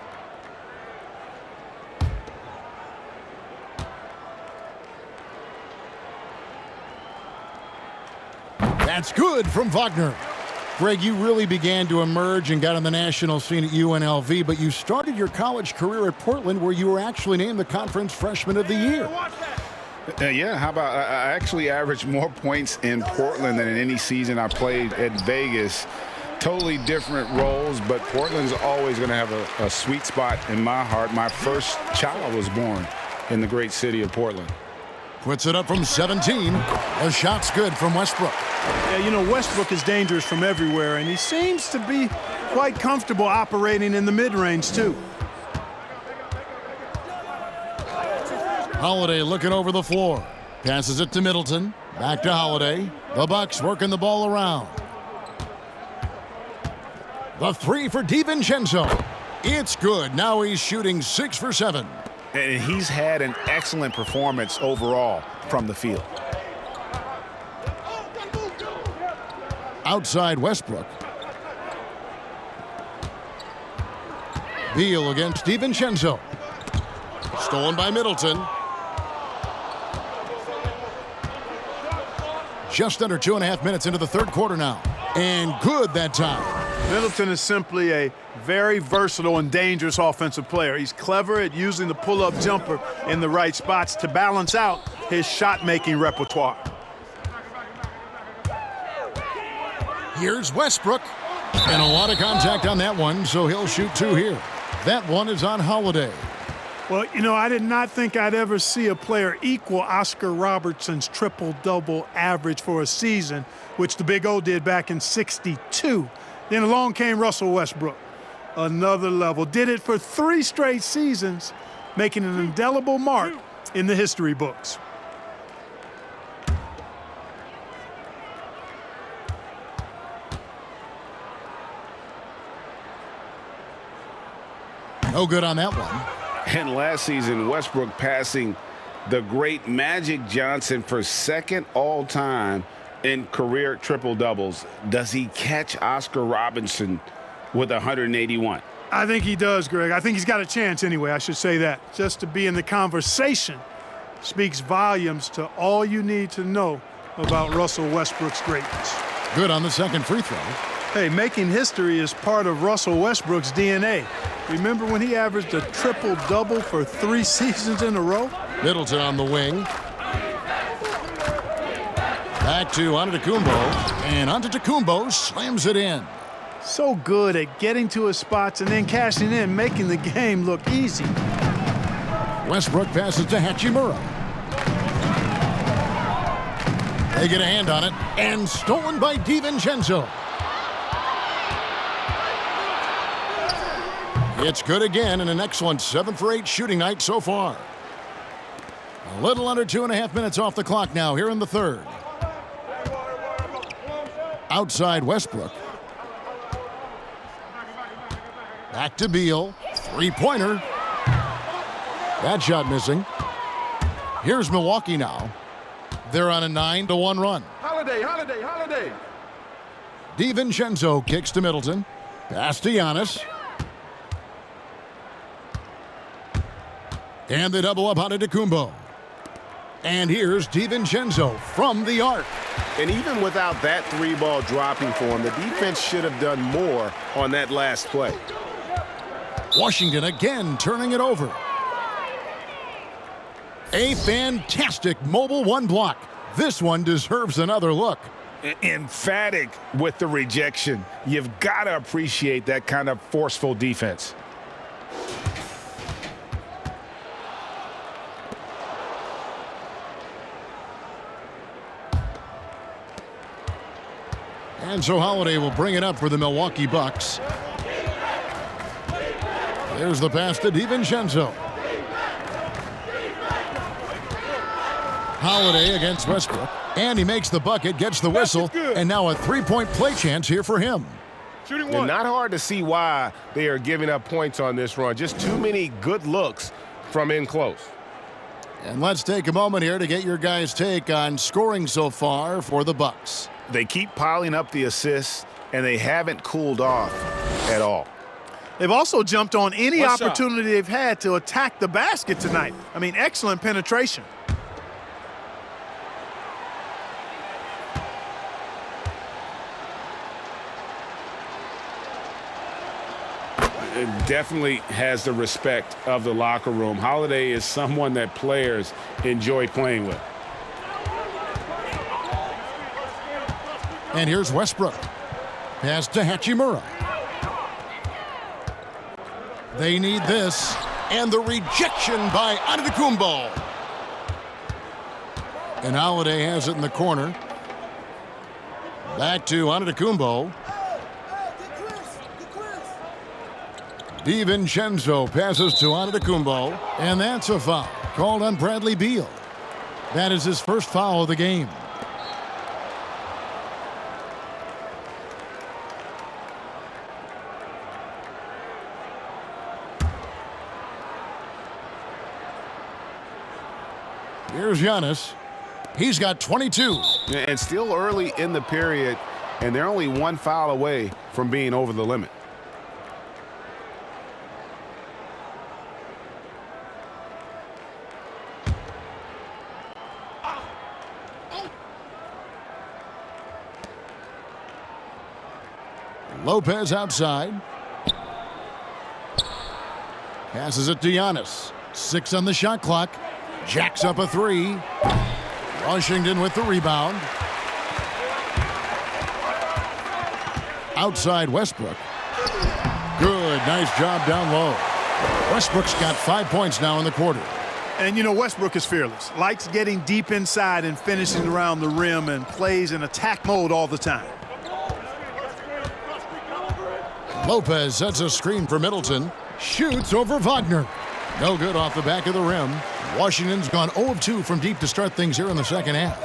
Speaker 1: That's good from Wagner. Greg, you really began to emerge and got on the national scene at UNLV, but you started your college career at Portland where you were actually named the Conference Freshman of the Year.
Speaker 2: Yeah, how about I actually averaged more points in Portland than in any season I played at Vegas. Totally different roles, but Portland's always going to have a sweet spot in my heart. My first child was born in the great city of Portland.
Speaker 1: Puts it up from 17. The shot's good from Westbrook.
Speaker 3: Yeah, you know, Westbrook is dangerous from everywhere, and he seems to be quite comfortable operating in the mid-range, too.
Speaker 1: Holiday looking over the floor. Passes it to Middleton. Back to Holiday. The Bucks working the ball around. The three for DiVincenzo. It's good. Now he's shooting 6 for 7.
Speaker 2: And he's had an excellent performance overall from the field.
Speaker 1: Outside Westbrook. Beal against DiVincenzo. Stolen by Middleton. Just under 2.5 minutes into the third quarter now. And good that time.
Speaker 3: Middleton is simply a very versatile and dangerous offensive player. He's clever at using the pull-up jumper in the right spots to balance out his shot-making repertoire.
Speaker 1: Here's Westbrook. And a lot of contact on that one, so he'll shoot 2 here. That one is on Holiday.
Speaker 3: Well, you know, I did not think I'd ever see a player equal Oscar Robertson's triple-double average for a season, which the Big O did back in '62. Then along came Russell Westbrook. Another level. Did it for 3 straight seasons, making an indelible mark in the history books.
Speaker 1: No good on that one.
Speaker 2: And last season, Westbrook passing the great Magic Johnson for second all-time in career triple-doubles. Does he catch Oscar Robertson with 181?
Speaker 3: I think he does, Greg. I think he's got a chance anyway, I should say that. Just to be in the conversation speaks volumes to all you need to know about Russell Westbrook's greatness.
Speaker 1: Good on the second free throw.
Speaker 3: Hey, making history is part of Russell Westbrook's DNA. Remember when he averaged a triple-double for 3 seasons in a row?
Speaker 1: Middleton on the wing. Back to Antetokounmpo, and Antetokounmpo slams it in.
Speaker 3: So good at getting to his spots and then cashing in, making the game look easy.
Speaker 1: Westbrook passes to Hachimura. They get a hand on it, and stolen by DiVincenzo. It's good again, and an excellent 7 for 8 shooting night so far. A little under 2.5 minutes off the clock now here in the third. Outside Westbrook. Back to Beal. 3-pointer. That shot missing. Here's Milwaukee now. They're on a 9-1 run.
Speaker 6: Holiday.
Speaker 1: DiVincenzo kicks to Middleton. Pass to Giannis. And they double up on Antetokounmpo. And here's DiVincenzo from the arc.
Speaker 5: And even without that 3-ball dropping for him, the defense should have done more on that last play.
Speaker 1: Washington again turning it over. A fantastic mobile 1 block. This one deserves another look.
Speaker 2: Emphatic with the rejection. You've got to appreciate that kind of forceful defense.
Speaker 1: And so Holiday will bring it up for the Milwaukee Bucks. There's the pass to DiVincenzo. Holiday against Westbrook. And he makes the bucket, gets the whistle, and now a three-point play chance here for him.
Speaker 5: And not hard to see why they are giving up points on this run. Just too many good looks from in close.
Speaker 1: And let's take a moment here to get your guys' take on scoring so far for the Bucks.
Speaker 2: They keep piling up the assists, and they haven't cooled off at all.
Speaker 3: They've also jumped on any opportunity they've had to attack the basket tonight. I mean, excellent penetration.
Speaker 2: It definitely has the respect of the locker room. Holiday is someone that players enjoy playing with.
Speaker 1: And here's Westbrook. Pass to Hachimura. They need this. And the rejection by Antetokounmpo. And Holiday has it in the corner. Back to Antetokounmpo. DiVincenzo passes to Antetokounmpo, and that's a foul called on Bradley Beal. That is his first foul of the game. Here's Giannis. He's got 22.
Speaker 2: And still early in the period, and they're only one foul away from being over the limit.
Speaker 1: Lopez outside. Passes it to Giannis. 6 on the shot clock. Jacks up a 3. Washington with the rebound. Outside Westbrook. Good, nice job down low. Westbrook's got 5 points now in the quarter.
Speaker 3: And, you know, Westbrook is fearless. Likes getting deep inside and finishing around the rim and plays in attack mode all the time.
Speaker 1: Lopez sets a screen for Middleton. Shoots over Wagner. No good off the back of the rim. Washington's gone 0 of 2 from deep to start things here in the second half.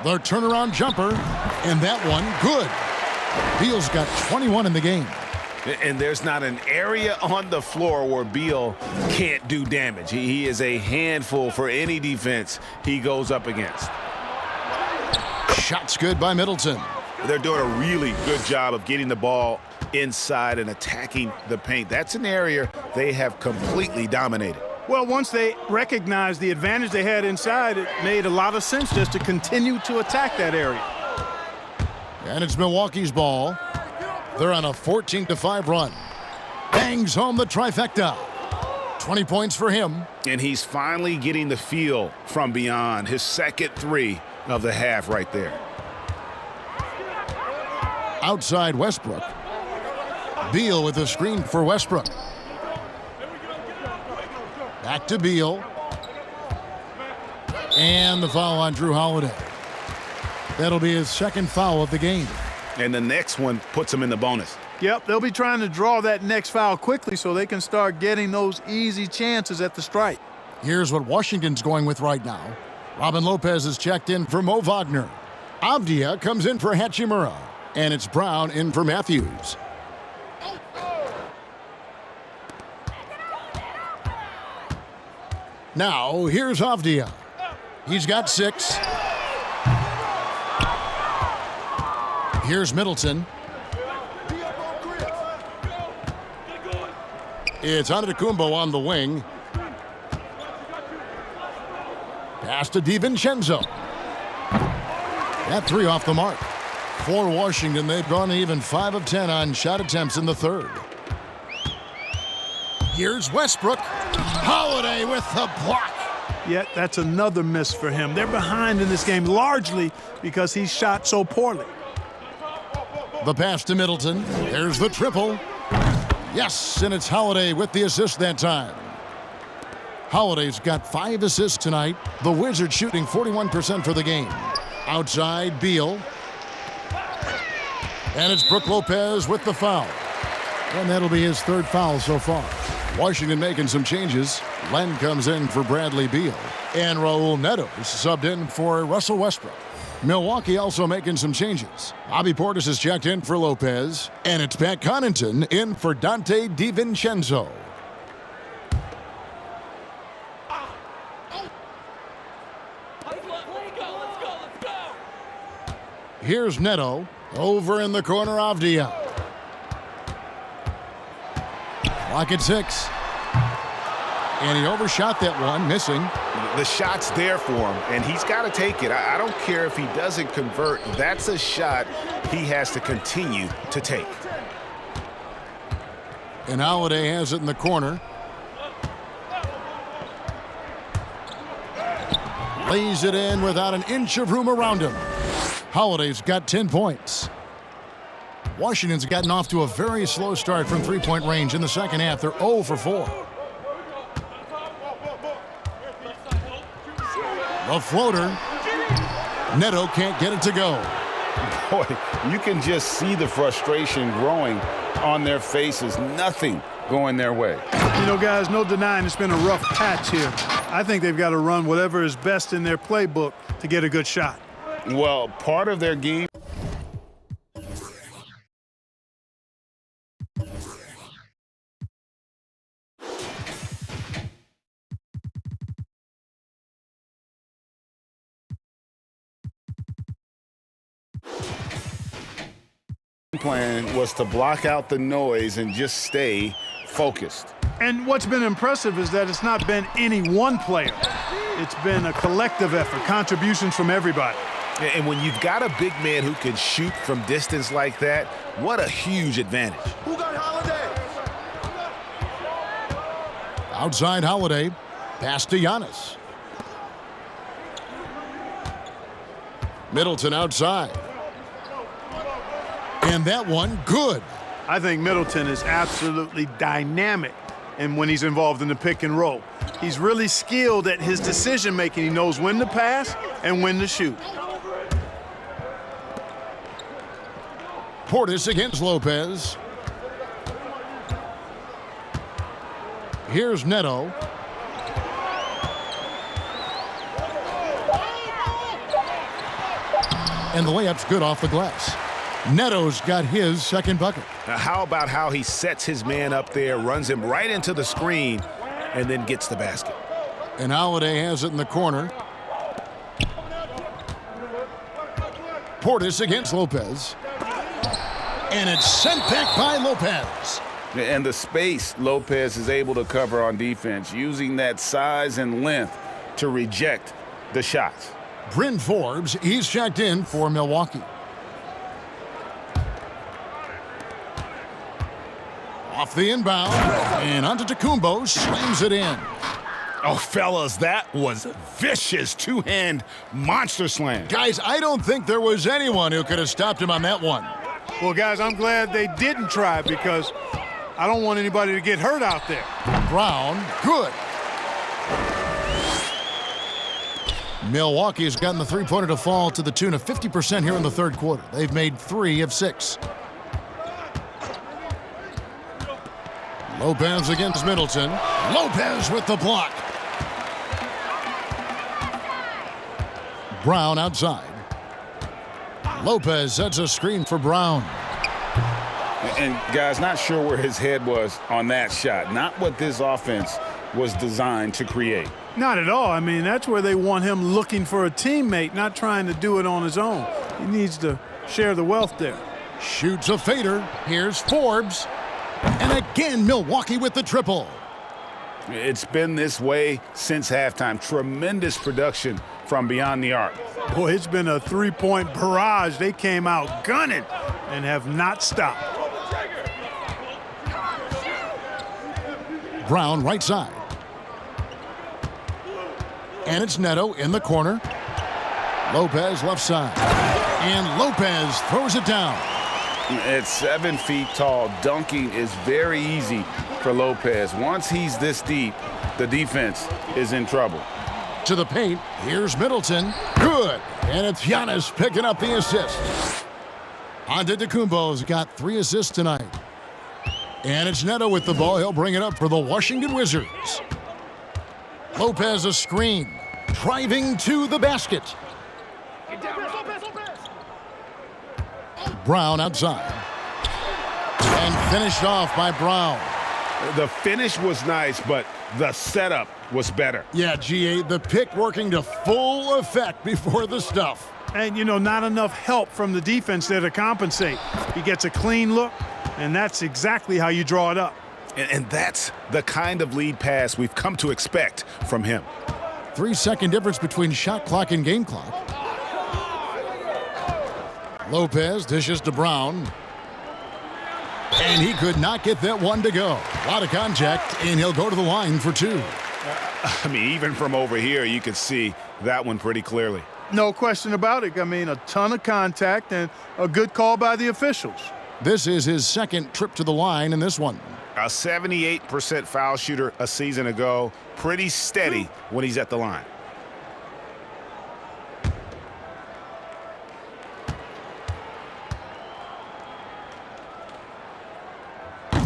Speaker 1: The turnaround jumper, and that one good. Beal's got 21 in the game.
Speaker 2: And there's not an area on the floor where Beal can't do damage. He is a handful for any defense he goes up against.
Speaker 1: Shots good by Middleton.
Speaker 2: They're doing a really good job of getting the ball inside and attacking the paint. That's an area they have completely dominated.
Speaker 3: Well, once they recognized the advantage they had inside, it made a lot of sense just to continue to attack that area.
Speaker 1: And it's Milwaukee's ball. They're on a 14-5 run. Bangs home the trifecta. 20 points for him.
Speaker 2: And he's finally getting the feel from beyond. His second 3 of the half right there.
Speaker 1: Outside Westbrook. Beal with the screen for Westbrook. Back to Beal. And the foul on Drew Holiday. That'll be his second foul of the game.
Speaker 2: And the next one puts him in the bonus.
Speaker 3: Yep, they'll be trying to draw that next foul quickly so they can start getting those easy chances at the stripe.
Speaker 1: Here's what Washington's going with right now. Robin Lopez is checked in for Mo Wagner. Avdia comes in for Hachimura. And it's Brown in for Matthews. Now, here's Avdia. He's got 6. Here's Middleton. It's Antetokounmpo on the wing. Pass to DiVincenzo. That 3 off the mark. For Washington, they've gone even 5 of 10 on shot attempts in the third. Here's Westbrook. Holiday with the block.
Speaker 3: Yet that's another miss for him. They're behind in this game largely because he shot so poorly.
Speaker 1: The pass to Middleton. There's the triple. Yes, and it's Holiday with the assist that time. Holiday's got 5 assists tonight. The Wizards shooting 41% for the game. Outside, Beal. And it's Brook Lopez with the foul. And that'll be his third foul so far. Washington making some changes. Len comes in for Bradley Beal. And Raul Neto is subbed in for Russell Westbrook. Milwaukee also making some changes. Bobby Portis is checked in for Lopez. And it's Pat Connaughton in for Dante DiVincenzo. Here's Neto over in the corner of Dia. Clock at 6. And he overshot that one, missing.
Speaker 2: The shot's there for him, and he's got to take it. I don't care if he doesn't convert. That's a shot he has to continue to take.
Speaker 1: And Holiday has it in the corner. Lays it in without an inch of room around him. Holiday's got 10 points. Washington's gotten off to a very slow start from three-point range in the second half. They're 0 for 4. The floater. Neto can't get it to go.
Speaker 2: Boy, you can just see the frustration growing on their faces. Nothing going their way.
Speaker 3: You know, guys, no denying it's been a rough patch here. I think they've got to run whatever is best in their playbook to get a good shot.
Speaker 2: Well, part of their game. Plan was to block out the noise and just stay focused.
Speaker 3: And what's been impressive is that it's not been any one player. It's been a collective effort, contributions from everybody.
Speaker 2: And when you've got a big man who can shoot from distance like that, what a huge advantage.
Speaker 10: Who got Holiday?
Speaker 1: Outside Holiday. Pass to Giannis. Middleton outside. And that one, good.
Speaker 3: I think Middleton is absolutely dynamic and when he's involved in the pick and roll. He's really skilled at his decision making. He knows when to pass and when to shoot.
Speaker 1: Portis against Lopez. Here's Neto. And the layup's good off the glass. Neto's got his second bucket.
Speaker 2: Now, how about how he sets his man up there, runs him right into the screen, and then gets the basket.
Speaker 1: And Holiday has it in the corner. Portis against Lopez. And it's sent back by Lopez.
Speaker 2: And the space Lopez is able to cover on defense, using that size and length to reject the shots.
Speaker 1: Bryn Forbes, he's checked in for Milwaukee. Off the inbound, and Antetokounmpo slams it in.
Speaker 2: Oh, fellas, that was a vicious two-hand monster slam.
Speaker 1: Guys, I don't think there was anyone who could have stopped him on that one.
Speaker 3: Well, guys, I'm glad they didn't try because I don't want anybody to get hurt out there.
Speaker 1: Brown, good. Milwaukee has gotten the three-pointer to fall to the tune of 50% here in the third quarter. They've made 3 of 6. Lopez against Middleton. Lopez with the block. Brown outside. Lopez sets a screen for Brown.
Speaker 2: And, guys, not sure where his head was on that shot. Not what this offense was designed to create.
Speaker 3: Not at all. I mean, that's where they want him looking for a teammate, not trying to do it on his own. He needs to share the wealth there.
Speaker 1: Shoots a fader. Here's Forbes. And again, Milwaukee with the triple.
Speaker 2: It's been this way since halftime. Tremendous production from beyond the arc.
Speaker 3: Boy, it's been a three-point barrage. They came out gunning and have not stopped.
Speaker 1: Brown right side. And it's Neto in the corner. Lopez left side. And Lopez throws it down.
Speaker 2: At 7 feet tall, dunking is very easy for Lopez. Once he's this deep, the defense is in trouble.
Speaker 1: To the paint. Here's Middleton. Good. And it's Giannis picking up the assist. Antetokounmpo's got 3 assists tonight. And it's Neto with the ball. He'll bring it up for the Washington Wizards. Lopez a screen. Driving to the basket. Brown outside. And finished off by Brown.
Speaker 2: The finish was nice, but the setup was better.
Speaker 1: Yeah, GA, the pick working to full effect before the stuff.
Speaker 3: And, you know, not enough help from the defense there to compensate. He gets a clean look, and that's exactly how you draw it up.
Speaker 2: And that's the kind of lead pass we've come to expect from him.
Speaker 1: 3-second difference between shot clock and game clock. Lopez dishes to Brown. And he could not get that one to go. A lot of contact, and he'll go to the line for 2.
Speaker 2: I mean, even from over here, you could see that one pretty clearly.
Speaker 3: No question about it. I mean, a ton of contact and a good call by the officials.
Speaker 1: This is his second trip to the line in this one.
Speaker 2: A 78% foul shooter a season ago. Pretty steady when he's at the line.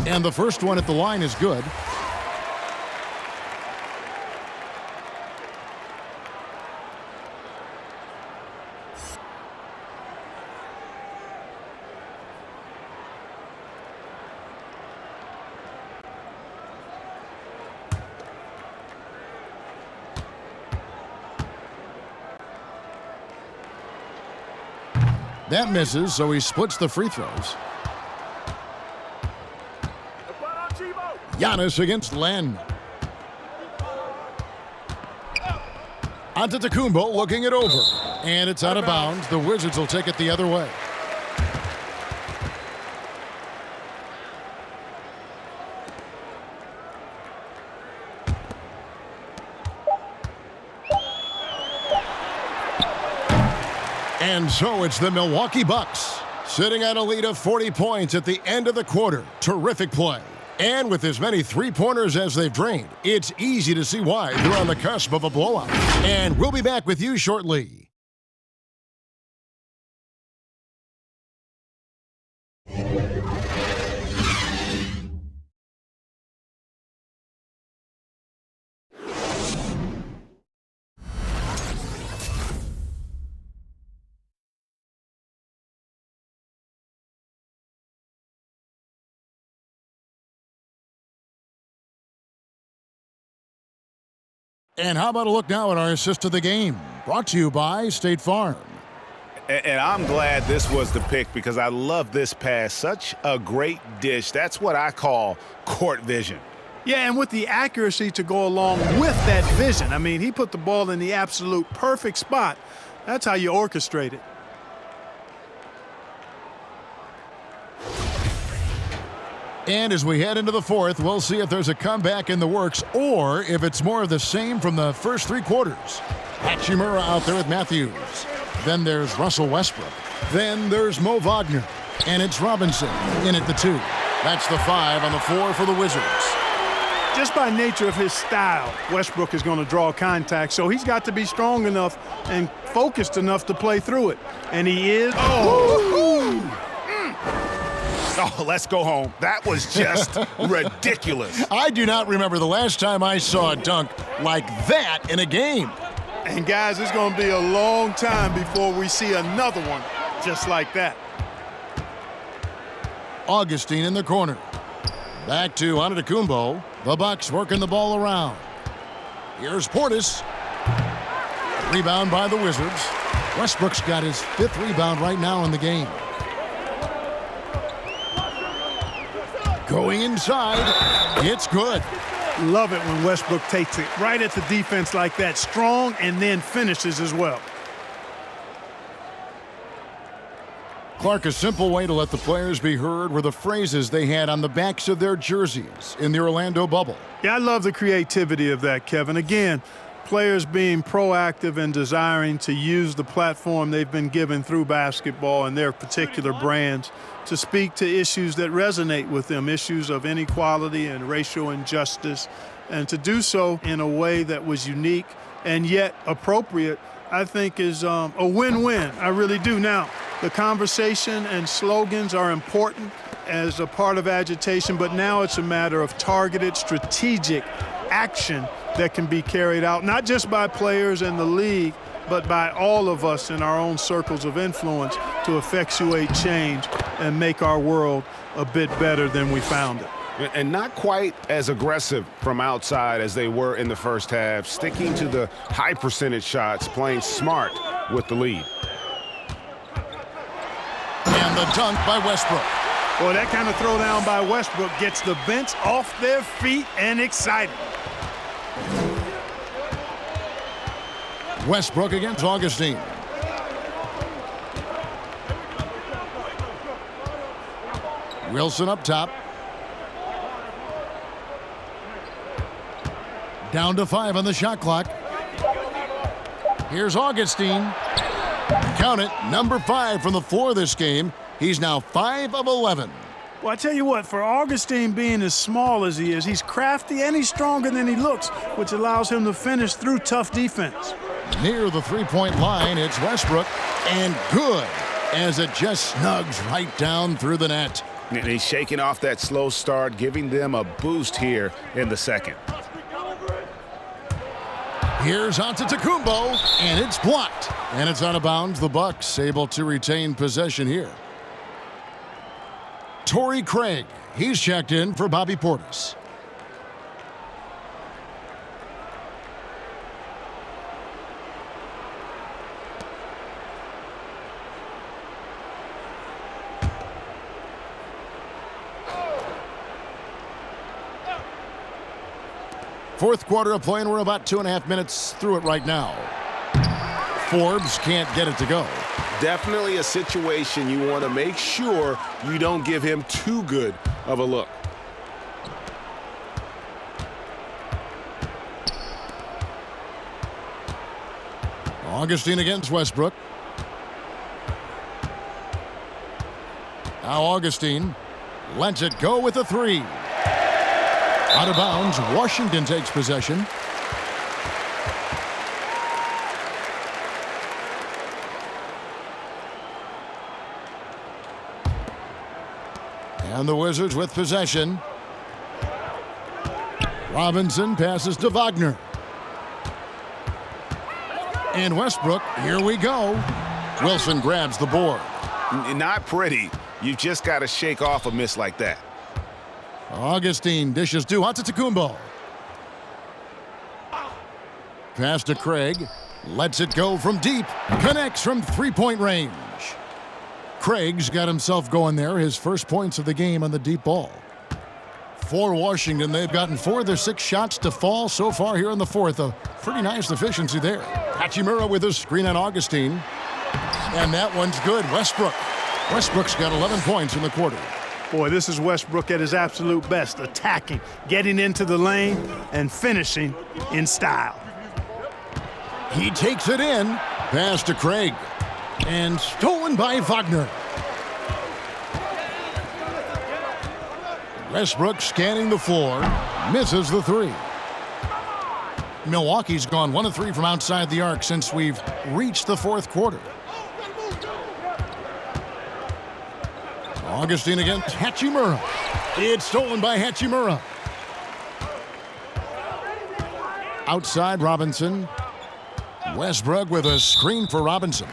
Speaker 1: And the first one at the line is good. That misses, so he splits the free throws. Giannis against Len. Antetokounmpo looking it over. And it's out of bounds. The Wizards will take it the other way. And so it's the Milwaukee Bucks sitting at a lead of 40 points at the end of the quarter. Terrific play. And with as many three-pointers as they've drained, it's easy to see why they're on the cusp of a blowout. And we'll be back with you shortly. And how about a look now at our assist of the game? Brought to you by State Farm.
Speaker 2: And I'm glad this was the pick because I love this pass. Such a great dish. That's what I call court vision.
Speaker 3: Yeah, and with the accuracy to go along with that vision. I mean, he put the ball in the absolute perfect spot. That's how you orchestrate it.
Speaker 1: And as we head into the fourth, we'll see if there's a comeback in the works or if it's more of the same from the first 3 quarters. Hachimura out there with Matthews. Then there's Russell Westbrook. Then there's Mo Wagner. And it's Robinson in at the 2. That's the 5 on the 4 for the Wizards.
Speaker 3: Just by nature of his style, Westbrook is going to draw contact, so he's got to be strong enough and focused enough to play through it. And he is.
Speaker 2: Oh, let's go home. That was just ridiculous.
Speaker 1: I do not remember the last time I saw a dunk like that in a game.
Speaker 3: And guys, it's going to be a long time before we see another one just like that.
Speaker 1: Augustine in the corner. Back to Antetokounmpo. The Bucks working the ball around. Here's Portis. Rebound by the Wizards. Westbrook's got his 5th rebound right now in the game. Going inside. It's good.
Speaker 3: Love it when Westbrook takes it right at the defense like that. Strong and then finishes as well.
Speaker 1: Clark, a simple way to let the players be heard were the phrases they had on the backs of their jerseys in the Orlando bubble.
Speaker 3: Yeah, I love the creativity of that, Kevin. Again, players being proactive and desiring to use the platform they've been given through basketball and their particular brands to speak to issues that resonate with them, issues of inequality and racial injustice, and to do so in a way that was unique and yet appropriate, I think is a win-win. I really do. Now, the conversation and slogans are important as a part of agitation, but now it's a matter of targeted, strategic action that can be carried out, not just by players in the league, but by all of us in our own circles of influence to effectuate change and make our world a bit better than we found it.
Speaker 5: And not quite as aggressive from outside as they were in the first half, sticking to the high percentage shots, playing smart with the lead.
Speaker 1: And the dunk by Westbrook.
Speaker 3: Boy, that kind of throwdown by Westbrook gets the bench off their feet and excited.
Speaker 1: Westbrook against Augustine. Wilson up top. Down to 5 on the shot clock. Here's Augustine. Count it, number 5 from the floor this game. He's now 5 of 11.
Speaker 3: Well, I tell you what, for Augustine being as small as he is, he's crafty and he's stronger than he looks, which allows him to finish through tough defense.
Speaker 1: Near the three-point line, it's Westbrook, and good, as it just snugs right down through the net.
Speaker 5: And he's shaking off that slow start, giving them a boost here in the second.
Speaker 1: Here's Antetokounmpo, and it's blocked. And it's out of bounds. The Bucks able to retain possession here. Torrey Craig, he's checked in for Bobby Portis. Fourth quarter of play, and we're about 2.5 minutes through it right now. Forbes can't get it to go.
Speaker 5: Definitely a situation you want to make sure you don't give him too good of a look.
Speaker 1: Augustine against Westbrook. Now Augustine lets it go with a 3. Out of bounds, Washington takes possession. And the Wizards with possession. Robinson passes to Wagner. And Westbrook, here we go. Wilson grabs the board.
Speaker 5: Not pretty. You just got to shake off a miss like that.
Speaker 1: Augustine dishes to Antetokounmpo. Pass to Craig. Lets it go from deep. Connects from three-point range. Craig's got himself going there. His first points of the game on the deep ball. For Washington, they've gotten 4 of their 6 shots to fall so far here in the fourth. A pretty nice efficiency there. Hachimura with a screen on Augustine. And that one's good. Westbrook's got 11 points in the quarter.
Speaker 3: Boy, this is Westbrook at his absolute best, attacking, getting into the lane, and finishing in style.
Speaker 1: He takes it in. Pass to Craig. And stolen by Wagner. Westbrook scanning the floor. Misses the 3. Milwaukee's gone 1 of 3 from outside the arc since we've reached the fourth quarter. Augustine against Hachimura. It's stolen by Hachimura. Outside Robinson. Westbrook with a screen for Robinson.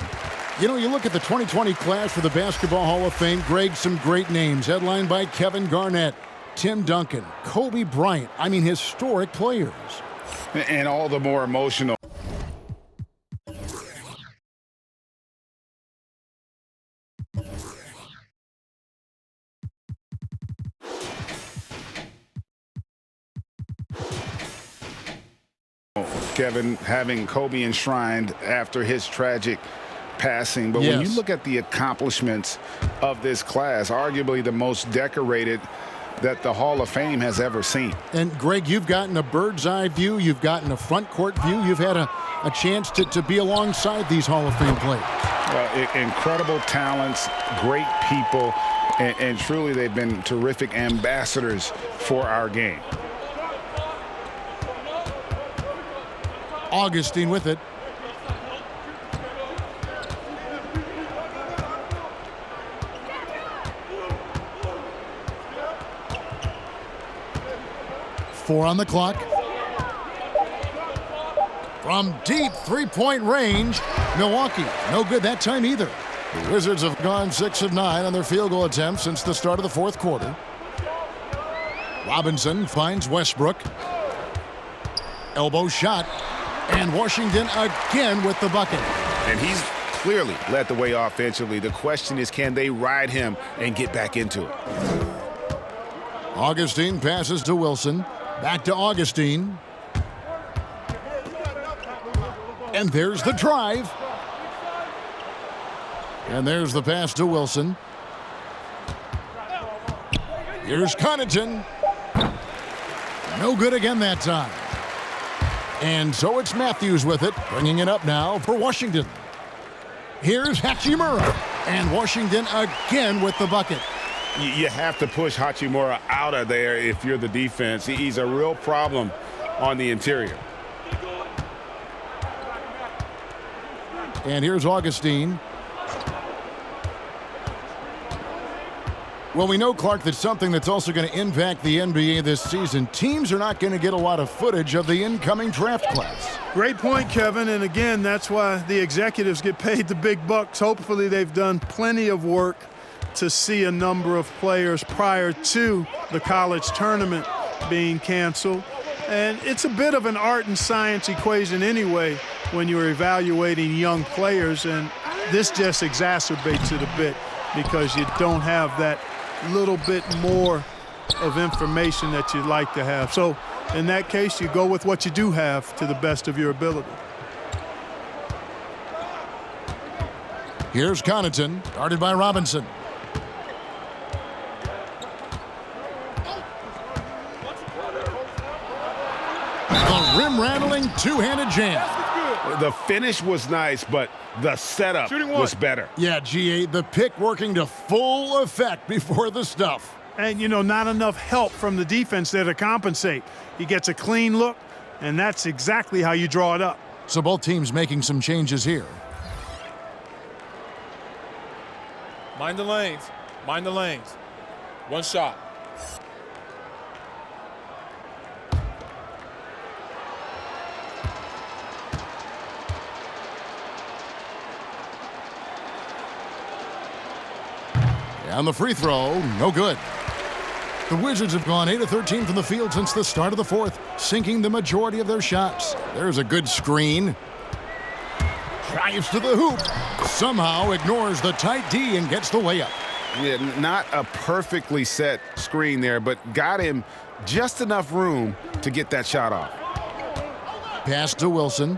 Speaker 1: You know, you look at the 2020 class for the Basketball Hall of Fame, Greg, some great names, headlined by Kevin Garnett, Tim Duncan, Kobe Bryant. I mean, historic players.
Speaker 2: And all the more emotional. Kevin having Kobe enshrined after his tragic passing. But when you look at the accomplishments of this class, arguably the most decorated that the Hall of Fame has ever seen.
Speaker 1: And Greg, you've gotten a bird's eye view. You've gotten a front court view. You've had a chance to be alongside these Hall of Fame players.
Speaker 2: Incredible talents, great people, and truly they've been terrific ambassadors for our game.
Speaker 1: Augustine with it. Four on the clock. From deep three-point range, Milwaukee, no good that time either. The Wizards have gone 6 of 9 on their field goal attempts since the start of the fourth quarter. Robinson finds Westbrook. Elbow shot. And Washington again with the bucket.
Speaker 2: And he's clearly led the way offensively. The question is, can they ride him and get back into it?
Speaker 1: Augustine passes to Wilson. Back to Augustine. And there's the drive. And there's the pass to Wilson. Here's Connaughton. No good again that time. And so it's Matthews with it, bringing it up now for Washington. Here's Hachimura. And Washington again with the bucket.
Speaker 2: You have to push Hachimura out of there if you're the defense. He's a real problem on the interior.
Speaker 1: And here's Augustine. Well, we know, Clark, that's something that's also going to impact the NBA this season. Teams are not going to get a lot of footage of the incoming draft class.
Speaker 3: Great point, Kevin. And again, that's why the executives get paid the big bucks. Hopefully they've done plenty of work to see a number of players prior to the college tournament being canceled. And it's a bit of an art and science equation anyway when you're evaluating young players. And this just exacerbates it a bit because you don't have that little bit more of information that you'd like to have. So in that case, you go with what you do have to the best of your ability.
Speaker 1: Here's Connaughton, guarded by Robinson. The rim-rattling two-handed jam.
Speaker 2: The finish was nice, but the setup was better.
Speaker 1: Yeah, GA, the pick working to full effect before the stuff.
Speaker 3: And, you know, not enough help from the defense there to compensate. He gets a clean look, and that's exactly how you draw it up.
Speaker 1: So both teams making some changes here.
Speaker 11: Mind the lanes. Mind the lanes. One shot.
Speaker 1: And the free throw, no good. The Wizards have gone 8 of 13 from the field since the start of the fourth, sinking the majority of their shots. There's a good screen. Drives to the hoop. Somehow ignores the tight D and gets the layup.
Speaker 2: Yeah, not a perfectly set screen there, but got him just enough room to get that shot off.
Speaker 1: Pass to Wilson.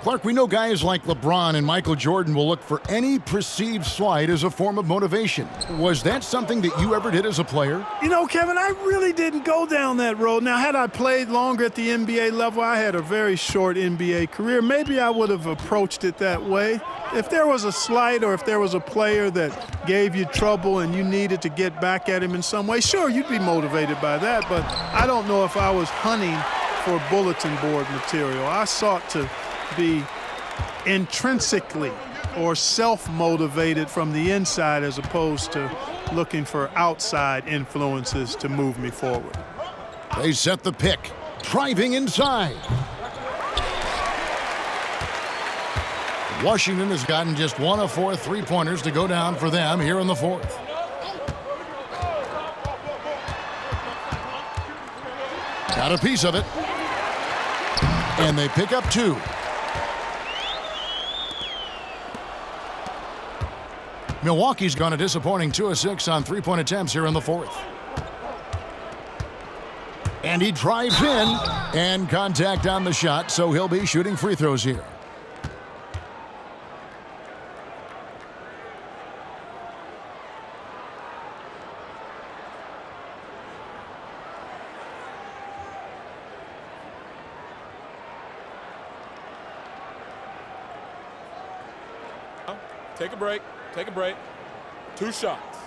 Speaker 1: Clark, we know guys like LeBron and Michael Jordan will look for any perceived slight as a form of motivation. Was that something that you ever did as a player?
Speaker 3: You know, Kevin, I really didn't go down that road. Now, had I played longer at the NBA level, I had a very short NBA career. Maybe I would have approached it that way. If there was a slight or if there was a player that gave you trouble and you needed to get back at him in some way, sure, you'd be motivated by that. But I don't know if I was hunting for bulletin board material. I sought to be intrinsically or self-motivated from the inside as opposed to looking for outside influences to move me forward.
Speaker 1: They set the pick, driving inside. Washington has gotten just 1 of 4 three-pointers to go down for them here in the fourth. Got a piece of it. And they pick up 2. Milwaukee's gone a disappointing 2 of 6 on three-point attempts here in the fourth. And he drives in and contact on the shot, so he'll be shooting free throws here.
Speaker 11: Take a break. Take a break. 2 shots.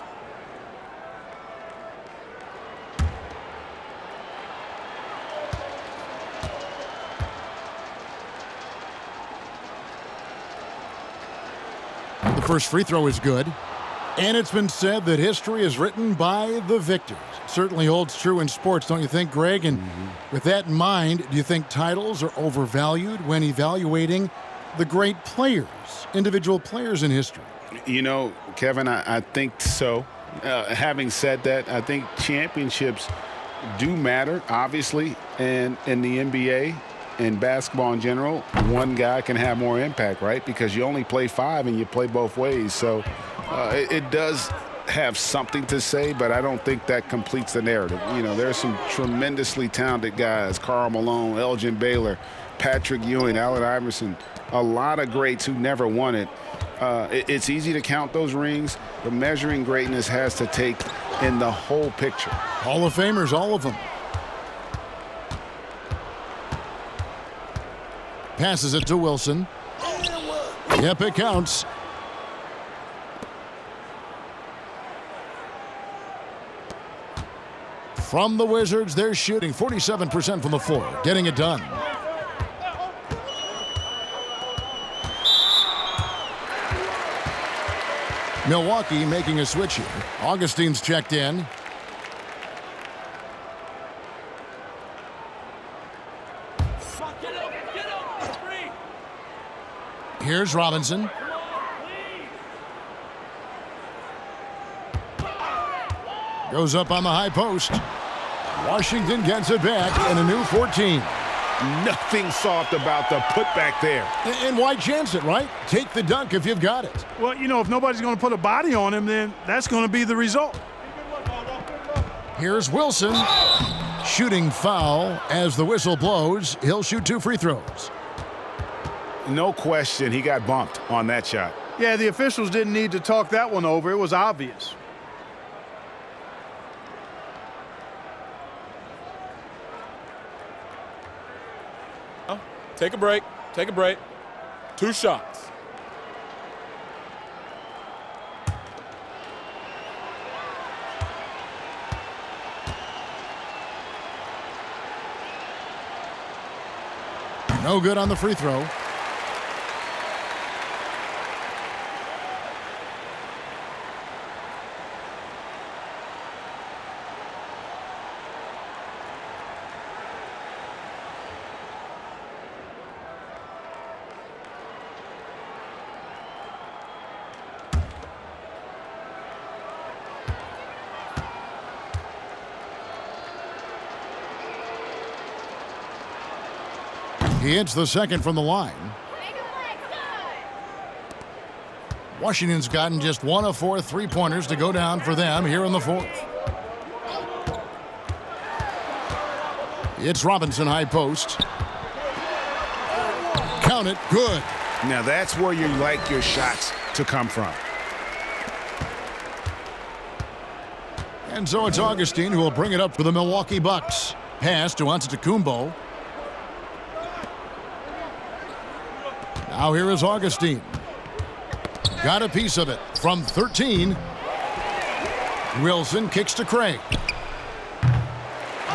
Speaker 1: first free throw is good. And it's been said that history is written by the victors. Certainly holds true in sports, don't you think, Greg? And with that in mind, do you think titles are overvalued when evaluating the great players, individual players in history?
Speaker 2: You know, Kevin, I think so. Having said that, I think championships do matter, obviously, and in the NBA and basketball in general, one guy can have more impact, right? Because you only play 5 and you play both ways. So it does have something to say, but I don't think that completes the narrative. You know, there's some tremendously talented guys, Karl Malone, Elgin Baylor, Patrick Ewing, Allen Iverson, a lot of greats who never won it. It's easy to count those rings, but measuring greatness has to take in the whole picture.
Speaker 1: Hall of Famers, all of them. Passes it to Wilson. Yep, it counts. From the Wizards, they're shooting 47% from the floor, getting it done. Milwaukee making a switch here. Augustine's checked in. Here's Robinson. Goes up on the high post. Washington gets it back and a new 14.
Speaker 5: Nothing soft about the putback there.
Speaker 1: And why chance it, right? Take the dunk if you've got it.
Speaker 3: Well, you know, if nobody's going to put a body on him, then that's going to be the result.
Speaker 1: Here's Wilson. Shooting foul as the whistle blows. He'll shoot 2 free throws.
Speaker 2: No question, he got bumped on that shot.
Speaker 3: Yeah, the officials didn't need to talk that one over. It was obvious.
Speaker 11: Take a break. Take a break. 2 shots.
Speaker 1: No good on the free throw. He hits the second from the line. Washington's gotten just 1 of 4 3-pointers to go down for them here in the 4th. It's Robinson high post. Count it, good.
Speaker 2: Now that's where you like your shots to come from.
Speaker 1: And so it's Augustine who will bring it up for the Milwaukee Bucks. Pass to Antetokounmpo. Now here is Augustine. Got a piece of it from 13. Wilson kicks to Craig.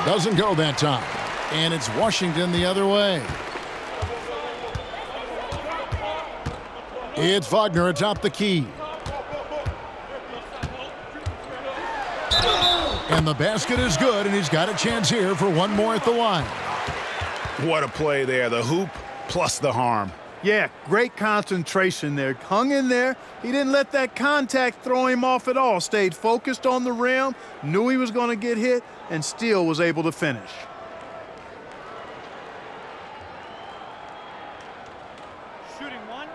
Speaker 1: Doesn't go that time. And it's Washington the other way. It's Wagner atop the key. And the basket is good, and he's got a chance here for one more at the line.
Speaker 2: What a play there. The hoop plus the harm.
Speaker 3: Yeah, great concentration there. Hung in there. He didn't let that contact throw him off at all. Stayed focused on the rim, knew he was going to get hit, and still was able to finish.
Speaker 11: Shooting 1.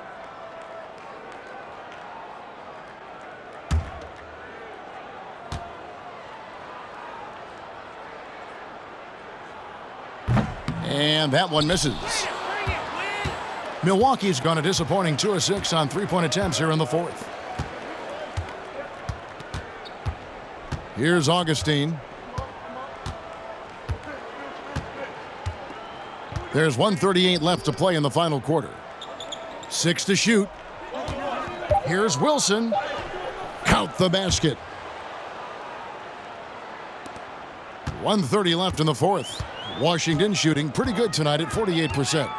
Speaker 1: And that one misses. Milwaukee's gone a disappointing 2 of 6 on 3-point attempts here in the 4th. Here's Augustine. There's 1:38 left to play in the final quarter. 6 to shoot. Here's Wilson. Count the basket. 1:30 left in the 4th. Washington shooting pretty good tonight at 48%.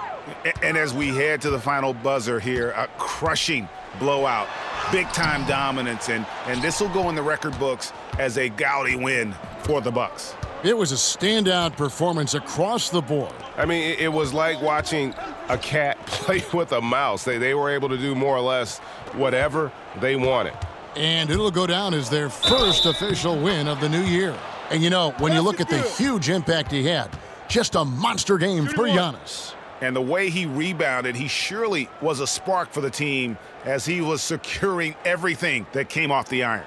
Speaker 2: And as we head to the final buzzer here, a crushing blowout big-time dominance, and this will go in the record books as a gaudy win for the Bucks.
Speaker 1: It was a standout performance across the board.
Speaker 5: I mean, it was like watching a cat play with a mouse. They were able to do more or less whatever they wanted.
Speaker 1: And it'll go down as their first official win of the new year. And you know, when you look at the huge impact he had, just a monster game for Giannis.
Speaker 2: And the way he rebounded, he surely was a spark for the team as he was securing everything that came off the iron.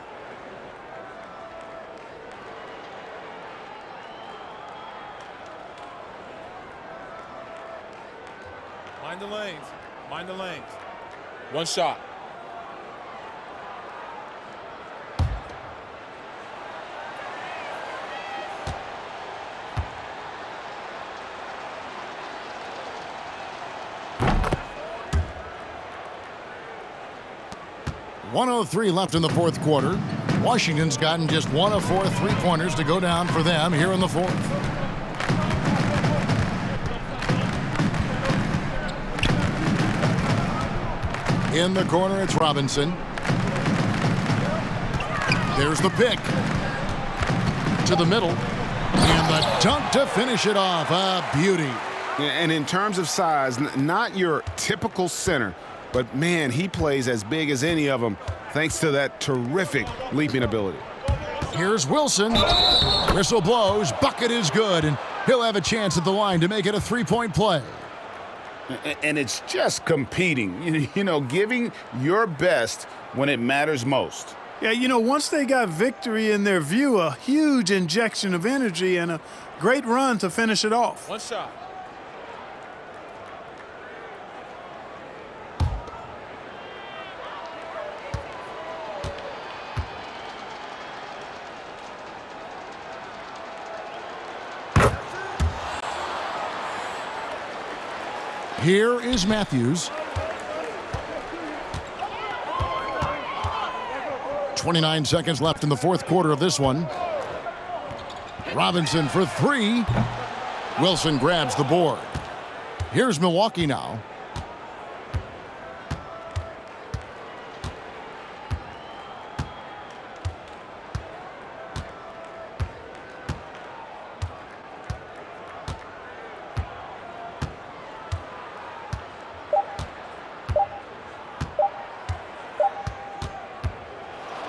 Speaker 11: Mind the lanes. Mind the lanes. One shot.
Speaker 1: .103 left in the fourth quarter. Washington's gotten just 1 of 4 3-pointers to go down for them here in the fourth. In the corner, it's Robinson. There's the pick. To the middle. And the dunk to finish it off. A beauty.
Speaker 2: And in terms of size, not your typical center, but man, he plays as big as any of them thanks to that terrific leaping ability.
Speaker 1: Here's Wilson. Whistle blows. Bucket is good, and he'll have a chance at the line to make it a 3-point play.
Speaker 2: And it's just competing, you know, giving your best when it matters most.
Speaker 3: Yeah, you know, once they got victory in their view, a huge injection of energy and a great run to finish it off.
Speaker 11: One shot.
Speaker 1: Here is Matthews. 29 seconds left in the fourth quarter of this one. Robinson for 3. Wilson grabs the board. Here's Milwaukee now.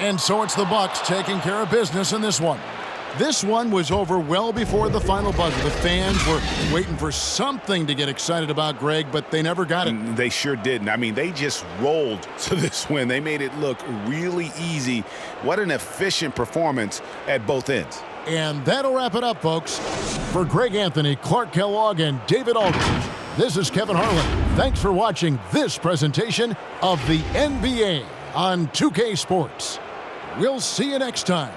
Speaker 1: And so it's the Bucks taking care of business in this one. This one was over well before the final buzzer. The fans were waiting for something to get excited about, Greg, but they never got it.
Speaker 2: They sure didn't. I mean, they just rolled to this win. They made it look really easy. What an efficient performance at both ends.
Speaker 1: And that'll wrap it up, folks. For Greg Anthony, Clark Kellogg, and David Aldridge, this is Kevin Harlan. Thanks for watching this presentation of the NBA on 2K Sports. We'll see you next time.